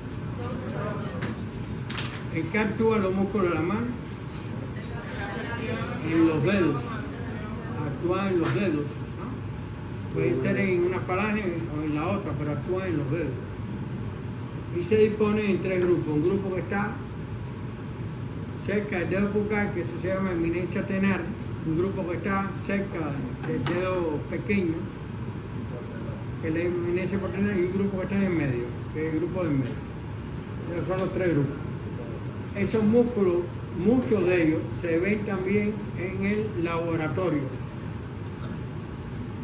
¿En qué actúan los músculos de la mano? En los dedos. Actúan en los dedos, ¿no? Pueden ser en una falange o en la otra, pero actúan en los dedos. Y se dispone en 3 grupos. Un grupo que está cerca del dedo pulgar, que eso se llama eminencia tenar. Un grupo que está cerca del dedo pequeño, que es la eminencia tenar, y un grupo que está en medio, que es el grupo del medio. Esos son los 3 grupos. Esos músculos, muchos de ellos, se ven también en el laboratorio.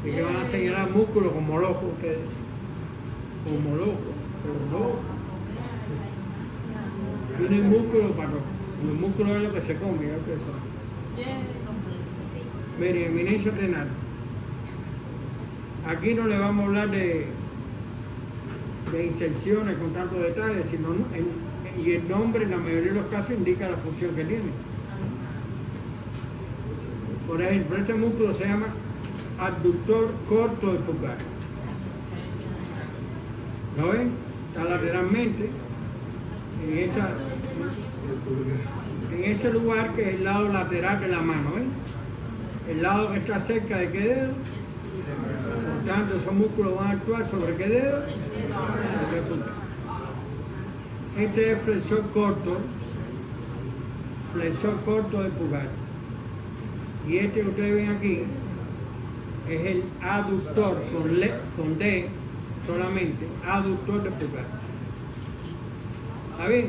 Y que van a señalar músculos como locos ustedes. Como locos. Tienen músculos para los músculos es lo que se come, ya ustedes saben. Miren, eminencia tenar. Aquí no le vamos a hablar de inserciones con tantos detalles, sino y el nombre en la mayoría de los casos indica la función que tiene. Por ejemplo, este músculo se llama abductor corto del pulgar. ¿Lo ven? Está lateralmente en ese lugar que es el lado lateral de la mano, ¿ven? El lado que está cerca de qué dedo. Por tanto, esos músculos van a actuar sobre qué dedo. Sobre el pulgar. Este es el flexor corto del pulgar. Y este que ustedes ven aquí es el aductor con D solamente, aductor del pulgar. ¿Está bien?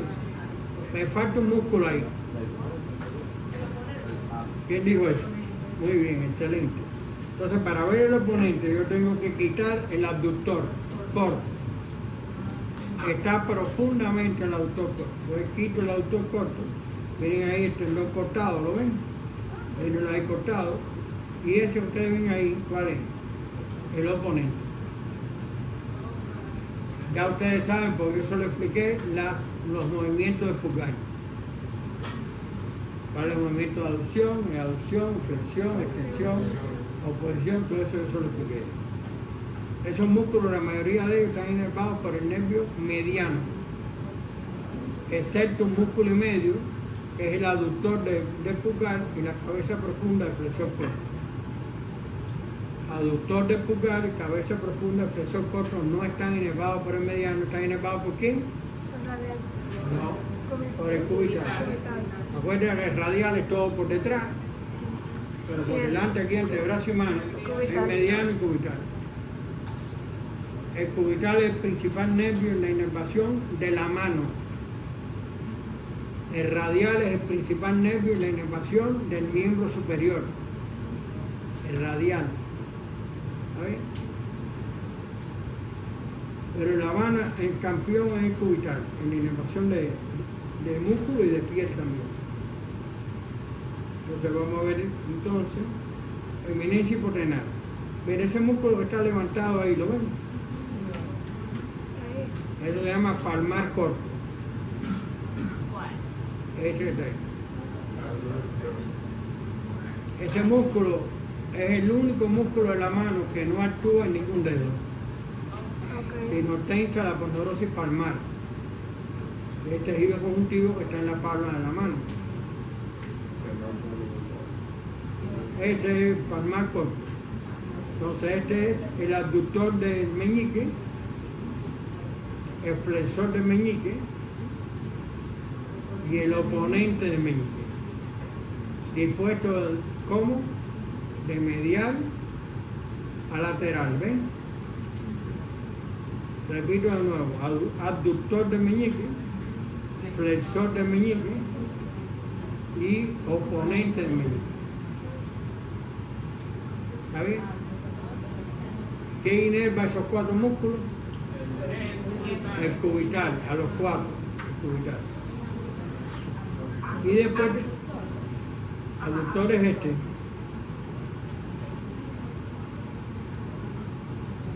Me falta un músculo ahí. ¿Quién dijo eso? Muy bien, excelente. Entonces, para ver el oponente, yo tengo que quitar el abductor corto. Está profundamente el abductor corto. Pues quito el abductor corto. Miren ahí el tendón cortado, ¿lo ven? Miren ahí cortado. Y ese que ustedes ven ahí, ¿cuál es? El oponente. Ya ustedes saben, porque yo solo expliqué los movimientos del pulgar. ¿Cuál es el movimiento de aducción, flexión, extensión, oposición? Todo eso yo solo expliqué. Esos músculos, la mayoría de ellos están inervados por el nervio mediano, excepto un músculo y medio, que es el aductor del pulgar y la cabeza profunda del flexor corto. Aductor del pulgar y cabeza profunda del flexor corto no están inervados por el mediano, están inervados por quién? Radial. No, por el cubital. Cubital. Acuérdate que el radial es todo por detrás, pero por delante aquí entre brazo y mano es Cubital. mediano y cubital. El cubital es el principal nervio en la inervación de la mano. El radial es el principal nervio en la inervación del miembro superior. El radial. ¿Sabes? Pero en la mano el campeón es el cubital, en la inervación de músculo y de piel también. Entonces vamos a ver entonces eminencia hipotenar. Ven ese músculo que está levantado ahí, ¿lo ven? Ahí. Eso se llama palmar corto. Ese que está ahí. Ese músculo es el único músculo de la mano que no actúa en ningún dedo, Ok. sino tensa la aponeurosis palmar. Es el tejido conjuntivo que está en la palma de la mano. Ese es el palmar corto. Entonces este es el abductor del meñique, el flexor del meñique y el oponente del meñique. Dispuesto como de medial a lateral, ¿ven? Repito de nuevo, abductor del meñique, flexor del meñique y oponente del meñique. ¿Está bien? ¿Qué inerva esos cuatro músculos? El cubital, a los cuatro, el cubital. Y después, abductor es este.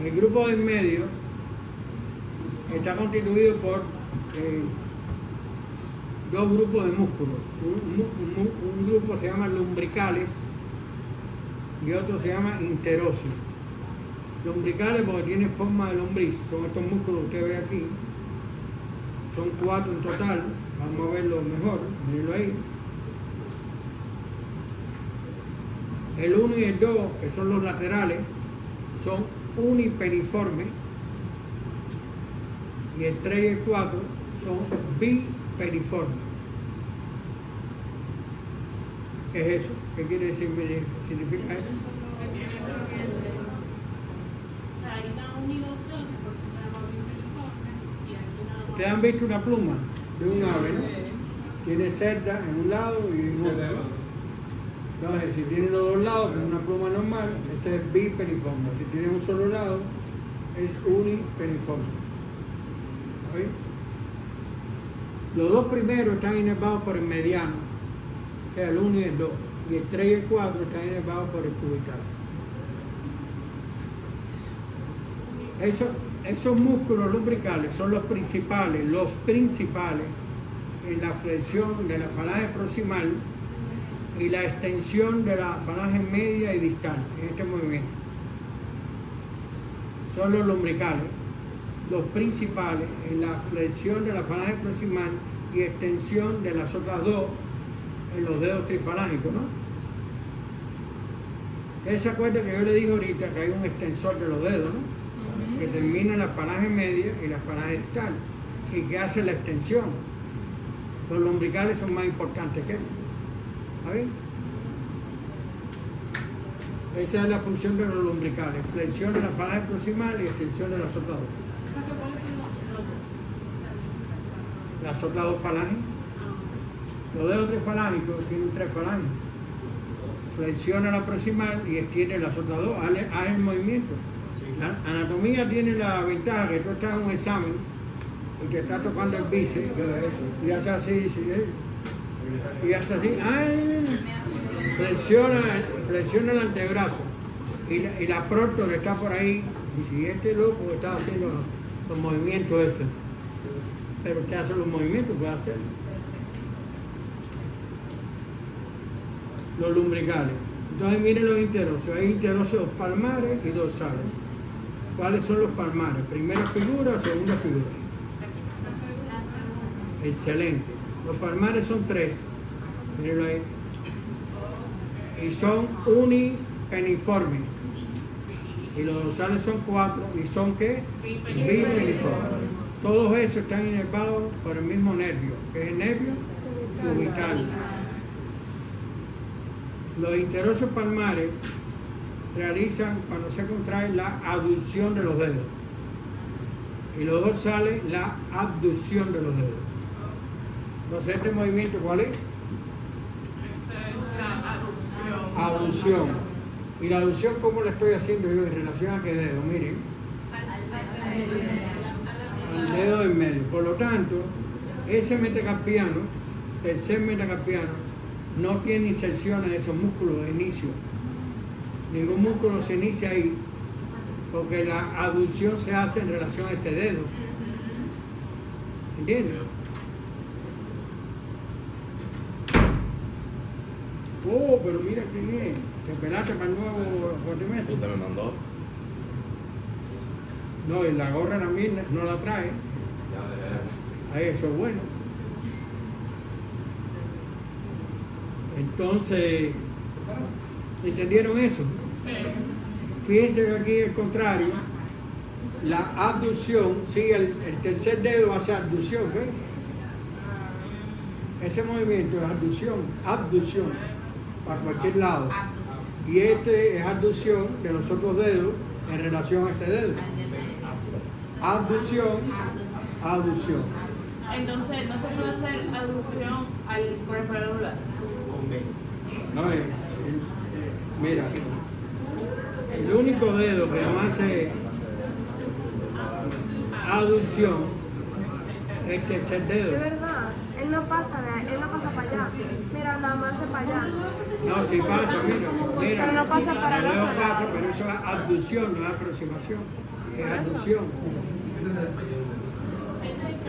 El grupo del medio está constituido por dos grupos de músculos. Un grupo se llama lumbricales y otro se llama interóseos. Lumbricales porque tienen forma de lombriz, son estos músculos que usted ve aquí. Son 4 en total, vamos a verlo mejor, mírenlo ahí. El 1 y el 2, que son los laterales, son uniperiformes, y el 3 y el 4 son biperiformes. ¿Qué es eso? ¿Qué quiere decir? ¿Significa eso? O sea, ahí están unidos dos, por eso se llama biperiforme, y aquí nada más. Ustedes han visto una pluma de un ave, ¿no? Tiene cerda en un lado y en otro. Entonces, si tiene los dos lados, como una pluma normal, ese es biperiforme. Si tiene un solo lado, es uniperiforme. ¿Está bien? Los dos primeros están inervados por el mediano, o sea, el 1 y el 2. Y el 3 y el 4 están inervados por el cubital. Esos músculos lumbricales son los principales en la flexión de la falange proximal y la extensión de la falange media y distal en este movimiento. Son los lumbricales, los principales en la flexión de la falange proximal y extensión de las otras dos en los dedos trifalángicos, ¿no? Ustedes se acuerdan que yo le dije ahorita que hay un extensor de los dedos, ¿no? Que termina en la falange media y la falange distal y que hace la extensión. Los lumbricales son más importantes que ellos. ¿Está bien? Esa es la función de los lumbricales, flexión de la falange proximal y extensión de las otras dos. ¿Cuáles son los Las otras dos falanges. Los dedos trifalángicos tienen 3 falanges. Flexiona la proximal y extiende las otras dos. Haz el movimiento. La anatomía tiene la ventaja que tú estás en un examen y te está tocando el bíceps y hace así, y hace así. Flexiona el antebrazo y la próctor está por ahí. Y si este loco está haciendo los movimientos estos, pero usted hace los movimientos, puede hacerlo. Los lumbricales. Entonces miren los interóseos. Hay interóseos palmares y dorsales. ¿Cuáles son los palmares? ¿Primera figura o segunda figura? Excelente. Los palmares son 3. Mírenlo ahí. Y son unipeniformes. Y los dorsales son 4. ¿Y son qué? Bipeniformes. todos esos están inervados por el mismo nervio, que es el nervio cubital. Los interosos palmares realizan cuando se contrae la abducción de los dedos y los dorsales la abducción de los dedos. Entonces, ¿este movimiento cuál es? Abducción. ¿Y la abducción cómo la estoy haciendo yo en relación a qué dedo? Miren, al dedo en medio. Por lo tanto, ese metacarpiano, tercer metacarpiano, no tiene inserciones de esos músculos de inicio. Ningún músculo se inicia ahí, porque la abducción se hace en relación a ese dedo. ¿Entiendes? Oh, pero mira qué bien. Te pelaste para el nuevo cuatrimestre. Usted me mandó. No, y la gorra también no la trae. Ya de Ahí, eso es bueno. Entonces, ¿entendieron eso? Fíjense que aquí es contrario. La abducción, sí, el tercer dedo hace abducción, ¿ok? Ese movimiento es abducción, para cualquier lado. Y este es abducción de los otros dedos en relación a ese dedo. Abducción. Entonces, no se puede hacer aducción por el anular. No, mira, el único dedo que no hace abducción es el tercer De dedo. verdad, él no pasa para allá. Mira, nada más hace para allá. No, si pasa, mira. Pero no pasa para el dedo otro pasa, lado. pero eso es abducción, no es aproximación. Es abducción.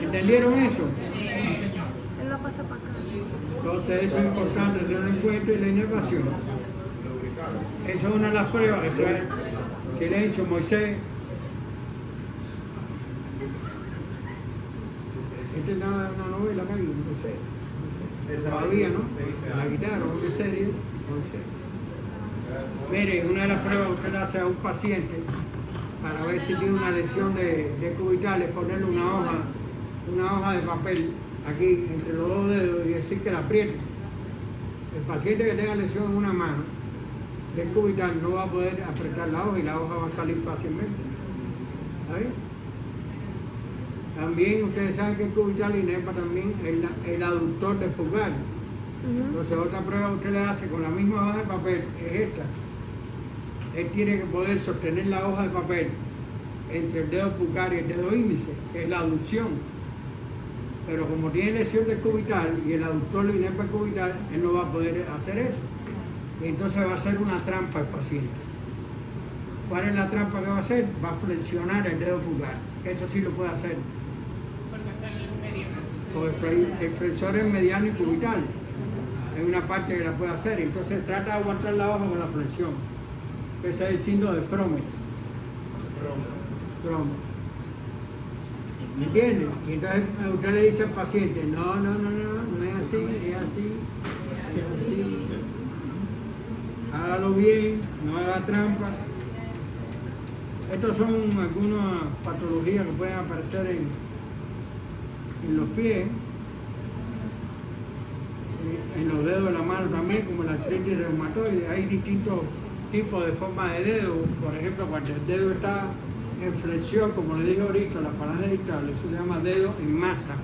¿Entendieron eso? Él no pasa para acá. Entonces eso es importante tenerlo en cuenta y la inervación. Eso es una de las pruebas que se ve. Silencio, Moisés. Esta es una novela que hay, no sé. Todavía, ¿no? La guitarra, una serie, no sé. Mire, una de las pruebas que usted le hace a un paciente para ver si tiene una lesión de cubital es ponerle una hoja de papel aquí entre los dos dedos y decir que la apriete. El paciente que tenga lesión en una mano del cubital no va a poder apretar la hoja y la hoja va a salir fácilmente. ¿Está bien? También ustedes saben que el cubital inerva también el aductor del pulgar. Entonces otra prueba que usted le hace con la misma hoja de papel es esta. Él tiene que poder sostener la hoja de papel entre el dedo pulgar y el dedo índice, que es la aducción. Pero como tiene lesión del cubital y el aductor lo inerva el cubital, él no va a poder hacer eso. Y entonces va a ser una trampa al paciente. ¿Cuál es la trampa que va a hacer? Va a flexionar el dedo pulgar. Eso sí lo puede hacer. Porque está en el medio. Porque el flexor es mediano y cubital. Es una parte que la puede hacer. Entonces trata de aguantar la hoja con la flexión. Ese es el síndrome de Fromm. ¿Me entiendes? Y entonces usted le dice al paciente, no es así, es así. Hágalo bien, no haga trampa. Estas son algunas patologías que pueden aparecer en los pies, en los dedos de la mano también, como la artritis reumatoide. Hay distintos tipos de formas de dedo. Por ejemplo, cuando el dedo está en flexión, como le dije ahorita, la falange distal, eso se llama dedo en masa.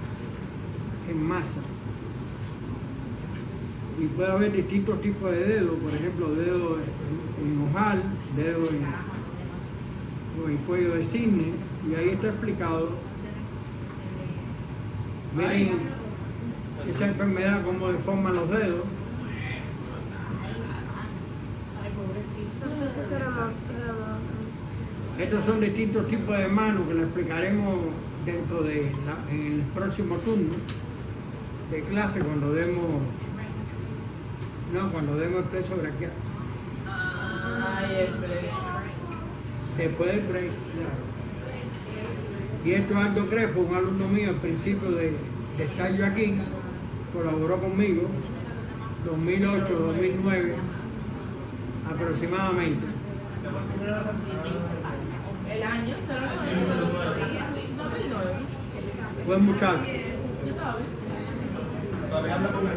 Y puede haber distintos tipos de dedos, por ejemplo, dedo en ojal, dedo en cuello de cisne, y ahí está explicado. Miren esa enfermedad, cómo deforman los dedos. Entonces Estos son distintos tipos de manos que le explicaremos dentro de en el próximo turno de clase cuando demos el plexo braquial. Después del break, claro. Y esto es Aldo Crespo, un alumno mío al principio de estar yo aquí, colaboró conmigo, 2008, 2009 aproximadamente. El año, 2009. Buen muchacho. Yo todavía. Todavía habla con él.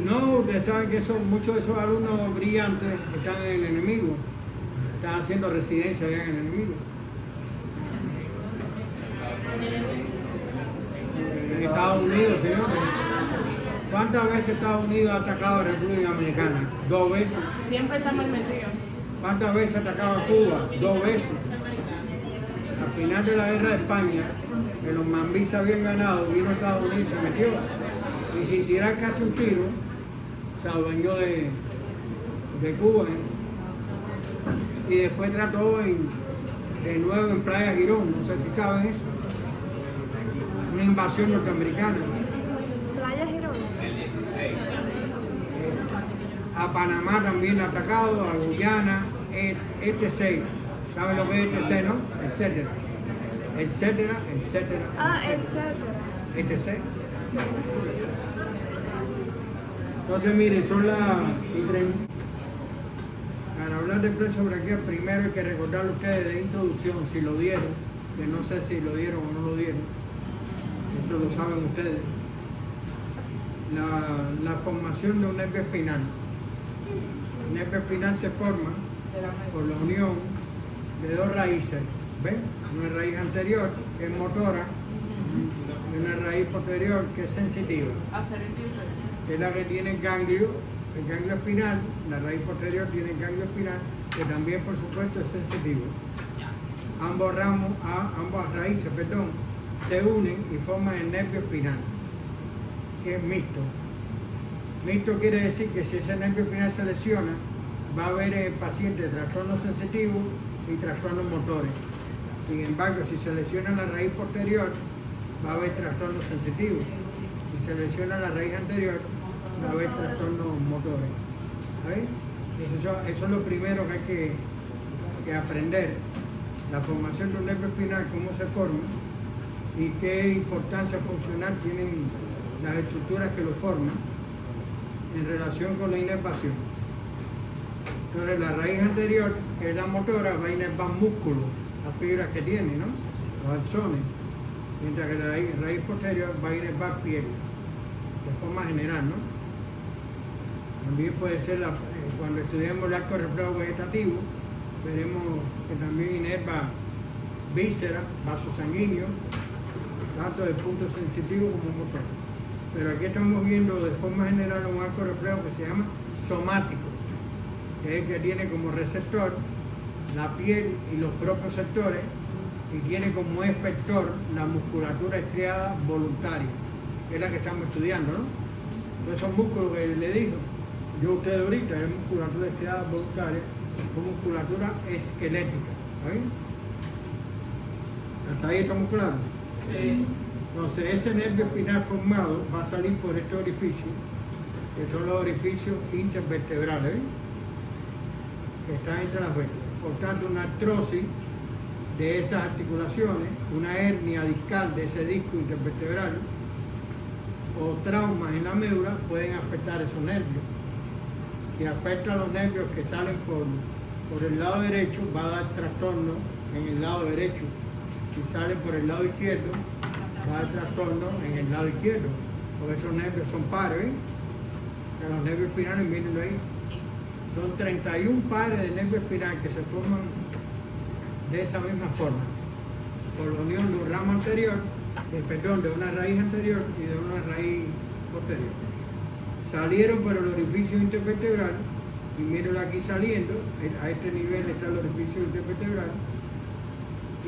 No, ustedes saben que muchos de esos alumnos brillantes están en el enemigo. Están haciendo residencia allá en el enemigo. En Estados Unidos, señores. ¿Cuántas veces Estados Unidos ha atacado a la República Dominicana? 2 veces. Siempre está mal metido. ¿Cuántas veces ha atacado a Cuba? 2 veces. Al final de la guerra de España, que los mambis habían ganado, vino a Estados Unidos y se metió. Y sin tirar casi un tiro, se adueñó de Cuba. Y después trató de nuevo en Playa Girón, no sé si saben eso. Una invasión norteamericana. Playa Girón. A Panamá también ha atacado, a Guyana, etc. ¿Saben lo que es etc, no? Etcétera. Etcétera, etcétera. Ah, etcétera. etcétera. etc. Entonces, miren, son las y 30. Para hablar de Plan sobre aquí, primero hay que recordarle a ustedes de introducción, si lo dieron, que no sé si lo dieron o no lo dieron, esto lo saben ustedes. La formación de un nervio espinal. El nervio espinal se forma por la unión de 2 raíces, ¿ven? Una raíz anterior, que es motora, y una raíz posterior, que es sensitiva, que es la que tiene el ganglio espinal. La raíz posterior tiene el ganglio espinal, que también, por supuesto, es sensitivo. Ambas raíces, se unen y forman el nervio espinal, que es mixto. Mixto quiere decir que si ese nervio espinal se lesiona, va a haber en el paciente trastornos sensitivos y trastornos motores. Sin embargo, si se lesiona la raíz posterior, va a haber trastornos sensitivos. Si se lesiona la raíz anterior, va a haber trastornos motores. ¿Sabes? Eso es lo primero que hay que aprender. La formación de un nervio espinal, cómo se forma y qué importancia funcional tienen las estructuras que lo forman en relación con la inervación. Entonces la raíz anterior, que es la motora, va a inervar músculos, las fibras que tiene, ¿no? Los axones. Mientras que la raíz posterior va a inervar piel, de forma general, ¿no? También puede ser, cuando estudiamos el arco reflejo vegetativo, veremos que también inerva vísceras, vasos sanguíneos, tanto del punto sensitivo como motor. Pero aquí estamos viendo de forma general un arco reflejo que se llama somático, que es el que tiene como receptor la piel y los propios sectores, y tiene como efector la musculatura estriada voluntaria, que es la que estamos estudiando, ¿no? Entonces esos músculos que le digo yo a ustedes ahorita, es musculatura estriada voluntaria, con musculatura esquelética. ¿Está bien? ¿Hasta ahí estamos claros? Sí. Entonces ese nervio espinal formado va a salir por este orificio, que son los orificios intervertebrales, ¿ven? Que están entre las vértebras. Por tanto, una artrosis de esas articulaciones, una hernia discal de ese disco intervertebral o traumas en la médula pueden afectar esos nervios. Si afecta a los nervios que salen por el lado derecho, va a dar trastorno en el lado derecho. Si salen por el lado izquierdo, va a dar trastorno en el lado izquierdo, porque esos nervios son pares, ¿ven? Que los nervios espinales, mírenlo ahí. Son 31 pares de nervio espinal que se forman de esa misma forma, por la unión de un ramo anterior, de una raíz anterior y de una raíz posterior. Salieron por el orificio intervertebral, y mírenlo aquí saliendo, a este nivel está el orificio intervertebral,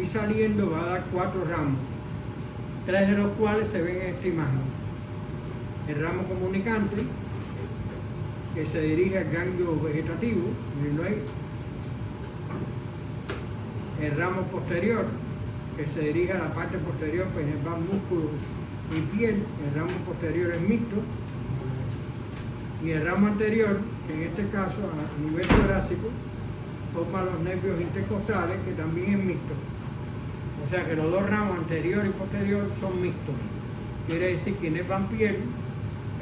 y saliendo va a dar 4 ramos, 3 de los cuales se ven en esta imagen. El ramo comunicante, que se dirige al ganglio vegetativo, mírenlo ahí. El ramo posterior, que se dirige a la parte posterior para inervar músculos y piel. El ramo posterior es mixto. Y el ramo anterior, que en este caso a nivel torácico, forma los nervios intercostales, que también es mixto. O sea que los 2 ramos anterior y posterior son mixtos. Quiere decir que inervan piel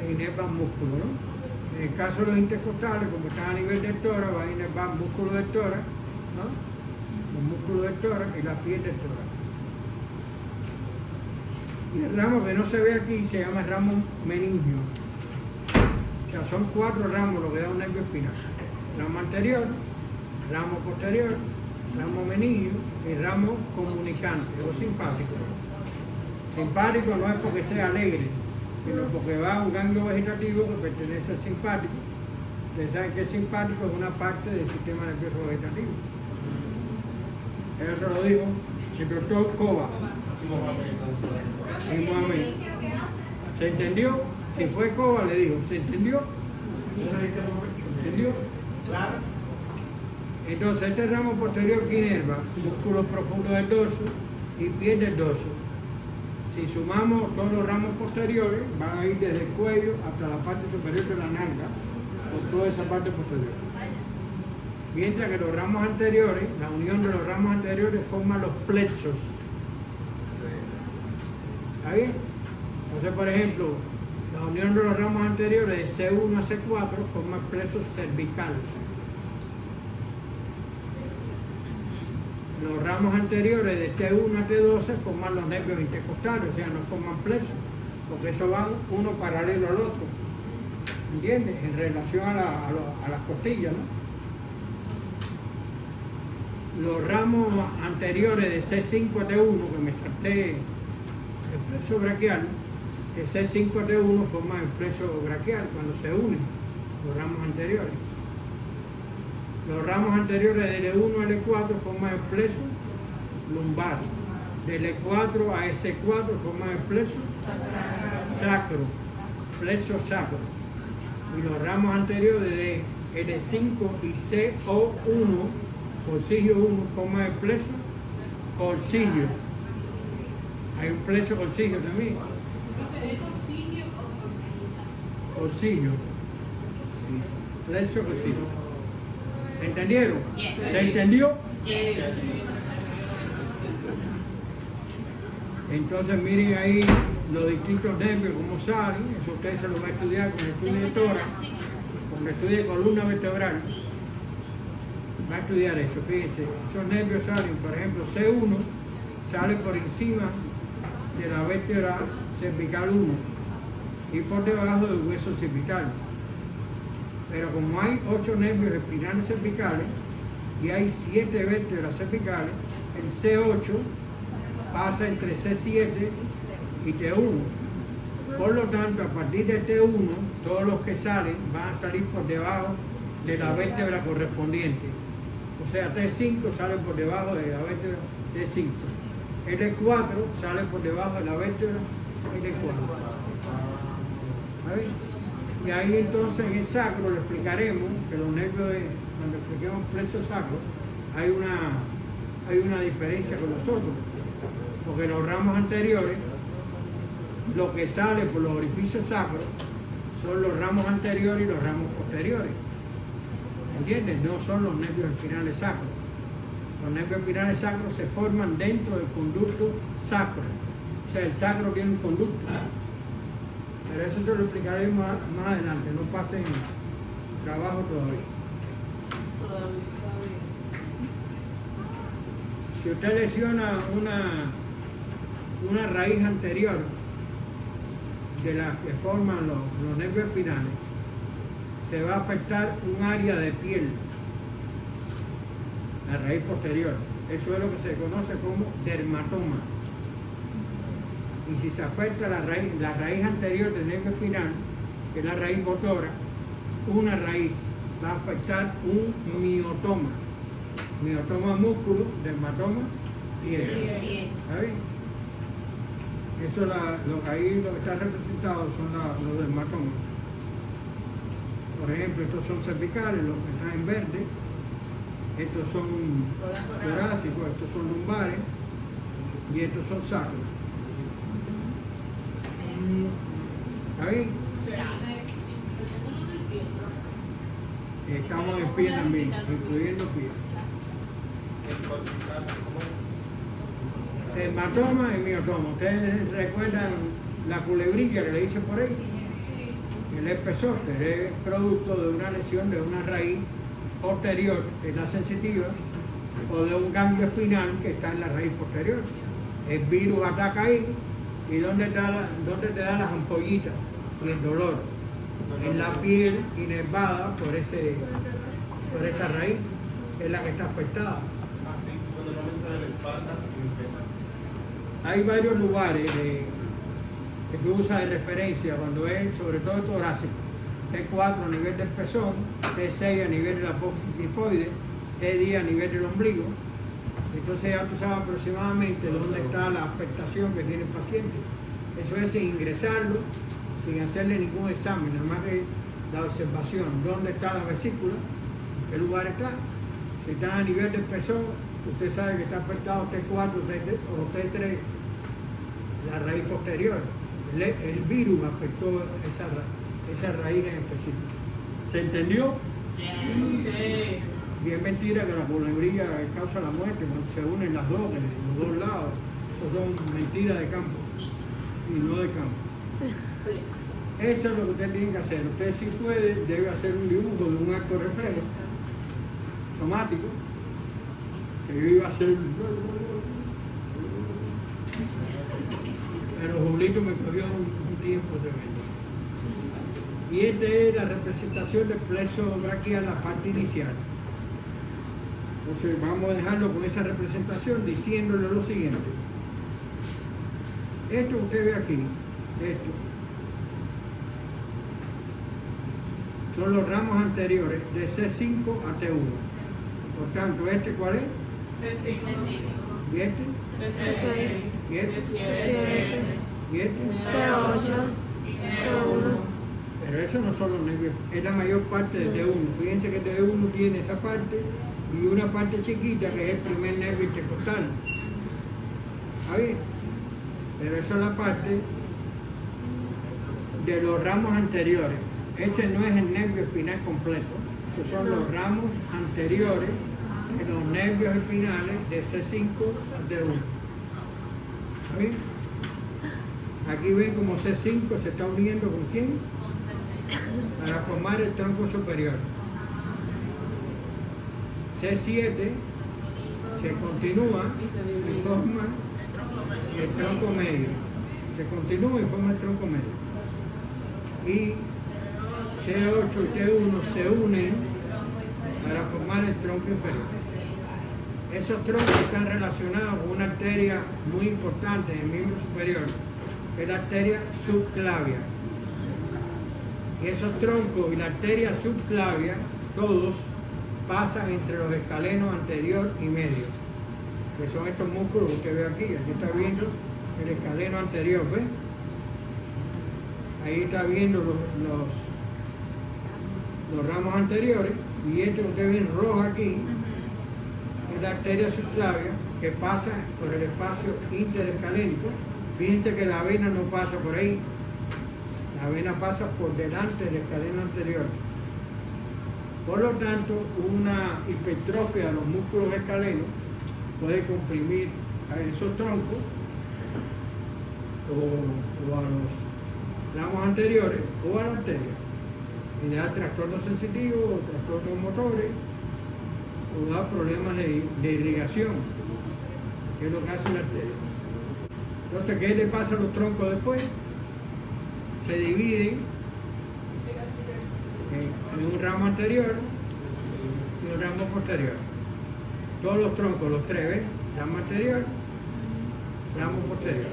e inervan músculo, ¿no? En el caso de los intercostales, como están a nivel del tórax, van a inervar músculos del tórax, ¿no? Los músculos del tórax y la piel del tórax. Y el ramo que no se ve aquí se llama ramo meningio. O sea, son 4 ramos lo que da un nervio espinal. Ramo anterior, ramo posterior, ramo meningio y ramo comunicante o simpático. Simpático no es porque sea alegre, sino porque va a un ganglio vegetativo que pertenece al simpático. Ustedes saben que el simpático es una parte del sistema nervioso vegetativo. Eso lo dijo el doctor Cova. Y Mohamed. ¿Se entendió? Si fue Cova, le dijo, ¿se entendió? ¿Entendió? Claro. Entonces, este ramo posterior que inerva músculos profundos del dorso y piel del dorso. Si sumamos todos los ramos posteriores, van a ir desde el cuello hasta la parte superior de la nalga, por toda esa parte posterior. Mientras que los ramos anteriores, la unión de los ramos anteriores forma los plexos. ¿Está bien? Entonces, por ejemplo, la unión de los ramos anteriores de C1 a C4 forma el plexo cervical. Los ramos anteriores de T1 a T12 forman los nervios intercostales, o sea, no forman plexos, porque eso van uno paralelo al otro. ¿Entiendes? En relación a las costillas, ¿no? Los ramos anteriores de C5 a T1, que me salté el plexo braquial, de C5 a T1 forman el plexo braquial cuando se unen los ramos anteriores. Los ramos anteriores del E1 al E4 forman el plexo lumbar. Del E4 a S4 forman el plexo sacro, plexo sacro. Y los ramos anteriores de L5 y CO1, corcillo 1, forman el plexo corcillo. Hay un plexo corcillo también. ¿Es corcillo o corcillita? Corcillo. Plexo corcillo. ¿Entendieron? Yes. ¿Se entendió? Yes. Entonces miren ahí los distintos nervios, cómo salen. Eso ustedes se lo van a estudiar con el estudio de tórax, con el estudio de columna vertebral. Va a estudiar eso, fíjense. Esos nervios salen, por ejemplo, C1 sale por encima de la vértebra cervical 1 y por debajo del hueso cervical. Pero como hay 8 nervios espinales cervicales y hay 7 vértebras cervicales, el C8 pasa entre C7 y T1. Por lo tanto, a partir de T1, todos los que salen van a salir por debajo de la vértebra correspondiente. O sea, T5 sale por debajo de la vértebra T5. L4 sale por debajo de la vértebra L4. ¿Vale? Y ahí entonces en el sacro le explicaremos que los nervios, cuando expliquemos plexo sacro, hay una diferencia con los otros. Porque los ramos anteriores, lo que sale por los orificios sacros, son los ramos anteriores y los ramos posteriores. ¿Entiendes? No son los nervios espinales sacros. Los nervios espinales sacros se forman dentro del conducto sacro. O sea, el sacro tiene un conducto. Pero eso se lo explicaré más adelante, no pasen trabajo todavía. Si usted lesiona una raíz anterior de las que forman los nervios espinales, se va a afectar un área de piel, la raíz posterior. Eso es lo que se conoce como dermatoma. Y si se afecta la raíz anterior del nervio espinal, que es la raíz motora, una raíz va a afectar un miotoma. Miotoma músculo, dermatoma piel. ¿Está bien? Eso ahí lo que está representado son los dermatomas. Por ejemplo, estos son cervicales, los que están en verde. Estos son torácicos, estos son lumbares y estos son sacros. ¿Está bien? Estamos en pie también, incluyendo pie. Dermatoma y miotoma. ¿Ustedes recuerdan la culebrilla que le dicen por ahí? El herpes zóster es producto de una lesión de una raíz posterior, que es la sensitiva, o de un ganglio espinal que está en la raíz posterior. El virus ataca ahí ¿Y dónde te dan las ampollitas y el dolor? En la piel inervada por esa raíz, es la que está afectada. Así, cuando no me sale la espalda, Hay varios lugares que tú usas de referencia cuando es, sobre todo torácico. T4 a nivel del pezón, T6 a nivel de la apófisis sifoide, T10 a nivel del ombligo. Entonces ya tú sabes aproximadamente dónde está la afectación que tiene el paciente. Eso es sin ingresarlo, sin hacerle ningún examen, nada más que la observación. ¿Dónde está la vesícula? ¿En qué lugar está? Si está a nivel del pezón, usted sabe que está afectado T4 o T3, la raíz posterior. El virus afectó esa raíz en específico. ¿Se entendió? Sí. Y es mentira que la polembrilla causa la muerte cuando se unen las dos, de los dos lados. Eso son mentiras de campo y no de campo. Eso es lo que usted tiene que hacer. Usted si puede, debe hacer un dibujo de un acto reflejo somático que yo iba a hacer. Pero Julito me cogió un tiempo tremendo. Y esta es la representación del plexo braquial, la parte inicial. Entonces vamos a dejarlo con esa representación diciéndole lo siguiente. Esto que usted ve aquí, esto, son los ramos anteriores de C5 a T1. Por tanto, ¿este cuál es? C5. ¿Y este? C6, ¿Y este? C7, ¿Y este? C8, T1. Pero eso no son los nervios, es la mayor parte del D1. Fíjense que el D1 tiene esa parte y una parte chiquita que es el primer nervio intercostal. ¿Está bien? Pero esa es la parte de los ramos anteriores. Ese no es el nervio espinal completo. Esos son los ramos anteriores de los nervios espinales de C5 a D1. ¿Está bien? Aquí ven como C5 se está uniendo con quién? Para formar el tronco superior. C7 se continúa y forma el tronco medio. Se continúa y forma el tronco medio. Y C8 y T1 se unen para formar el tronco inferior. Esos troncos están relacionados con una arteria muy importante en el miembro superior, que es la arteria subclavia. Y esos troncos y la arteria subclavia, todos pasan entre los escalenos anterior y medio, que son estos músculos que usted ve aquí. Aquí está viendo el escaleno anterior, ¿ves? Ahí está viendo los ramos anteriores, y este que usted ve en rojo aquí es la arteria subclavia que pasa por el espacio interescalénico. Fíjense que la vena no pasa por ahí. La vena pasa por delante del escaleno anterior. Por lo tanto, una hipertrofia de los músculos escalenos puede comprimir a esos troncos o a los ramos anteriores o a la arteria y da trastornos sensitivos o trastornos motores o da problemas de irrigación, que es lo que hace la arteria. Entonces, ¿qué le pasa a los troncos después? Se dividen en un ramo anterior y un ramo posterior. Todos los troncos, los tres, ¿ven? Ramo anterior, ramo posterior.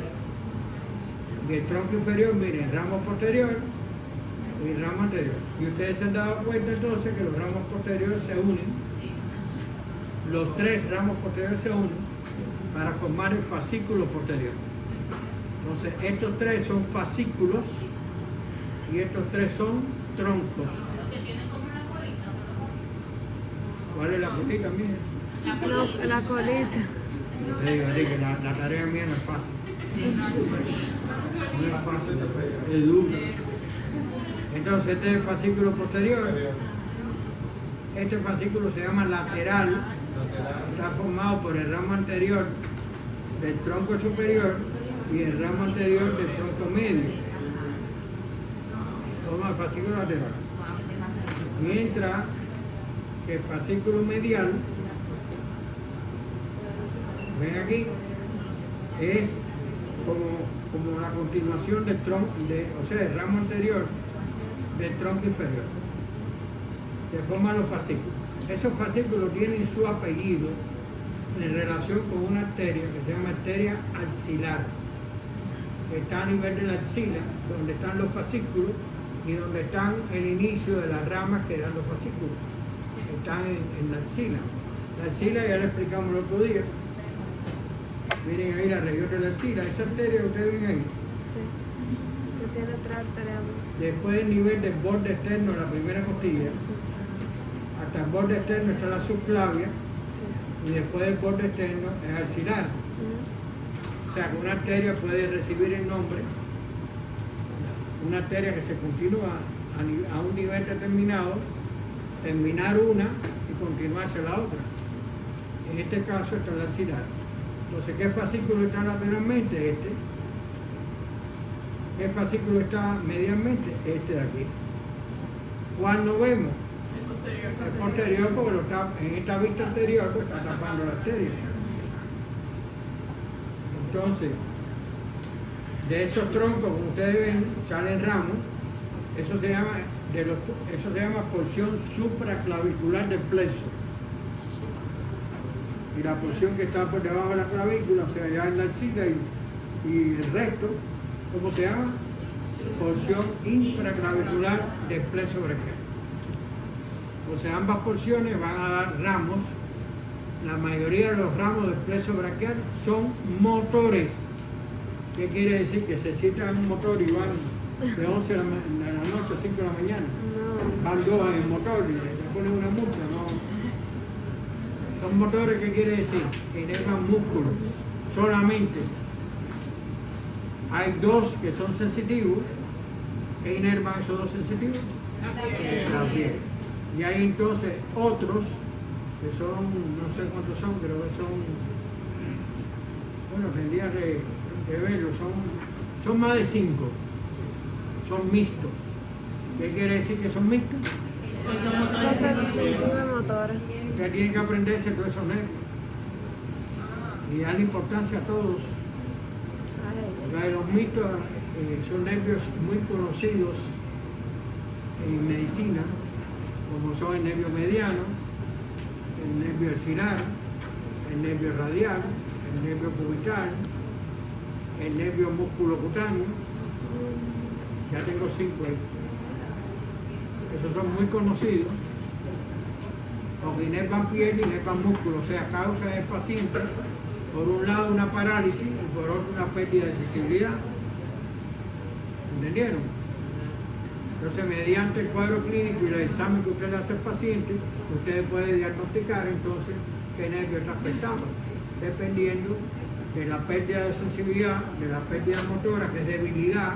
Y el tronco inferior, miren, ramo posterior y ramo anterior. Y ustedes se han dado cuenta entonces que los ramos posteriores se unen, los tres ramos posteriores se unen para formar el fascículo posterior. Entonces, estos tres son fascículos y estos tres son troncos. ¿Cuál es la colita mía? No, la colita. Le digo, que la tarea mía no es fácil. No es fácil, es duro. Entonces, este es el fascículo posterior. Este fascículo se llama lateral. Está formado por el ramo anterior del tronco superior y el ramo anterior del tronco medio. Forma el fascículo lateral. Mientras que el fascículo medial, ven aquí, es como como la continuación del tronco, o sea, el ramo anterior del tronco inferior. Se forman los fascículos. Esos fascículos tienen su apellido en relación con una arteria que se llama arteria axilar, que está a nivel de la axila, donde están los fascículos y donde están el inicio de las ramas que dan los fascículos. Están en la axila. La axila ya lo explicamos el otro día. Miren ahí la región de la axila, esa arteria que ustedes ven ahí. Sí. Que tiene 3 arterias. Después del nivel del borde externo de la primera costilla, Sí. hasta el borde externo está la subclavia Sí. y después del borde externo es axilar. Ujú. O sea, que una arteria puede recibir el nombre, una arteria que se continúa a un nivel determinado, terminar una y continuarse la otra. En este caso está el axilar. Entonces, ¿qué fascículo está lateralmente? Este. ¿Qué fascículo está medialmente? Este de aquí. ¿Cuál no vemos? El posterior. El posterior, porque en esta vista anterior pues, está tapando la arteria. Entonces, de esos troncos, como ustedes ven, salen ramos. Eso se llama porción supraclavicular del plexo. Y la porción que está por debajo de la clavícula, o sea, ya en la axila y el resto, ¿cómo se llama? Porción infraclavicular del plexo braquial. O sea, ambas porciones van a dar ramos. La mayoría de los ramos del plexo braquial son motores. ¿Qué quiere decir? Que se citan un motor y van de 11 de la noche a 5 de la mañana. No. Van 2 en el motor y le ponen una multa, ¿no? Son motores, ¿qué quiere decir? Que inervan músculos. Solamente hay 2 que son sensitivos. ¿Qué inervan esos 2 sensitivos? La piel. Y hay entonces otros que son, no sé cuántos son, pero son, bueno, tendría que verlo, son más de 5. Son mixtos. ¿Qué quiere decir que son mixtos? Son sensitivos motores. Ustedes tienen que aprenderse todos esos nervios y darle importancia a todos. Ay, Los mixtos son nervios muy conocidos en medicina, como son el nervio mediano, el nervio axilar, el nervio radial, el nervio cubital, el nervio musculocutáneo. Ya tengo 5 ahí. Esos son muy conocidos, porque inervan piel y inervan músculo, o sea, causa en el paciente, por un lado una parálisis y por otro una pérdida de sensibilidad. ¿Entendieron? Entonces, mediante el cuadro clínico y el examen que usted le hace al paciente, usted puede diagnosticar entonces qué nervio está afectado, dependiendo de la pérdida de sensibilidad, de la pérdida motora, que es debilidad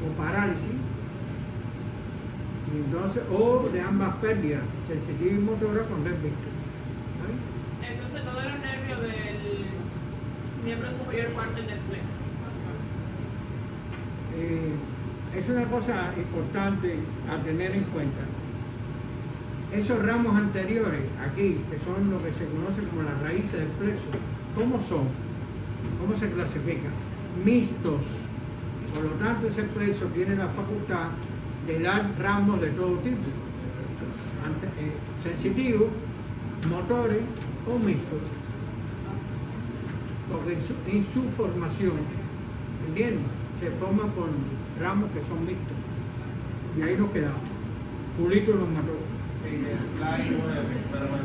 o parálisis, y entonces, o de ambas pérdidas, sensitiva y motora con desviste. Entonces todos los nervios del miembro superior parten del plexo. Es una cosa importante a tener en cuenta. Esos ramos anteriores, aquí, que son lo que se conoce como las raíces del plexo, ¿cómo son? ¿Cómo se clasifican? Mixtos. Por lo tanto, ese plexo tiene la facultad de dar ramos de todo tipo. Sensitivos, motores o mixtos. Porque en su formación, ¿entienden? Se forman con ramos que son mixtos. Y ahí nos quedamos. Pulito nos mató. En el slide 9, para mañana.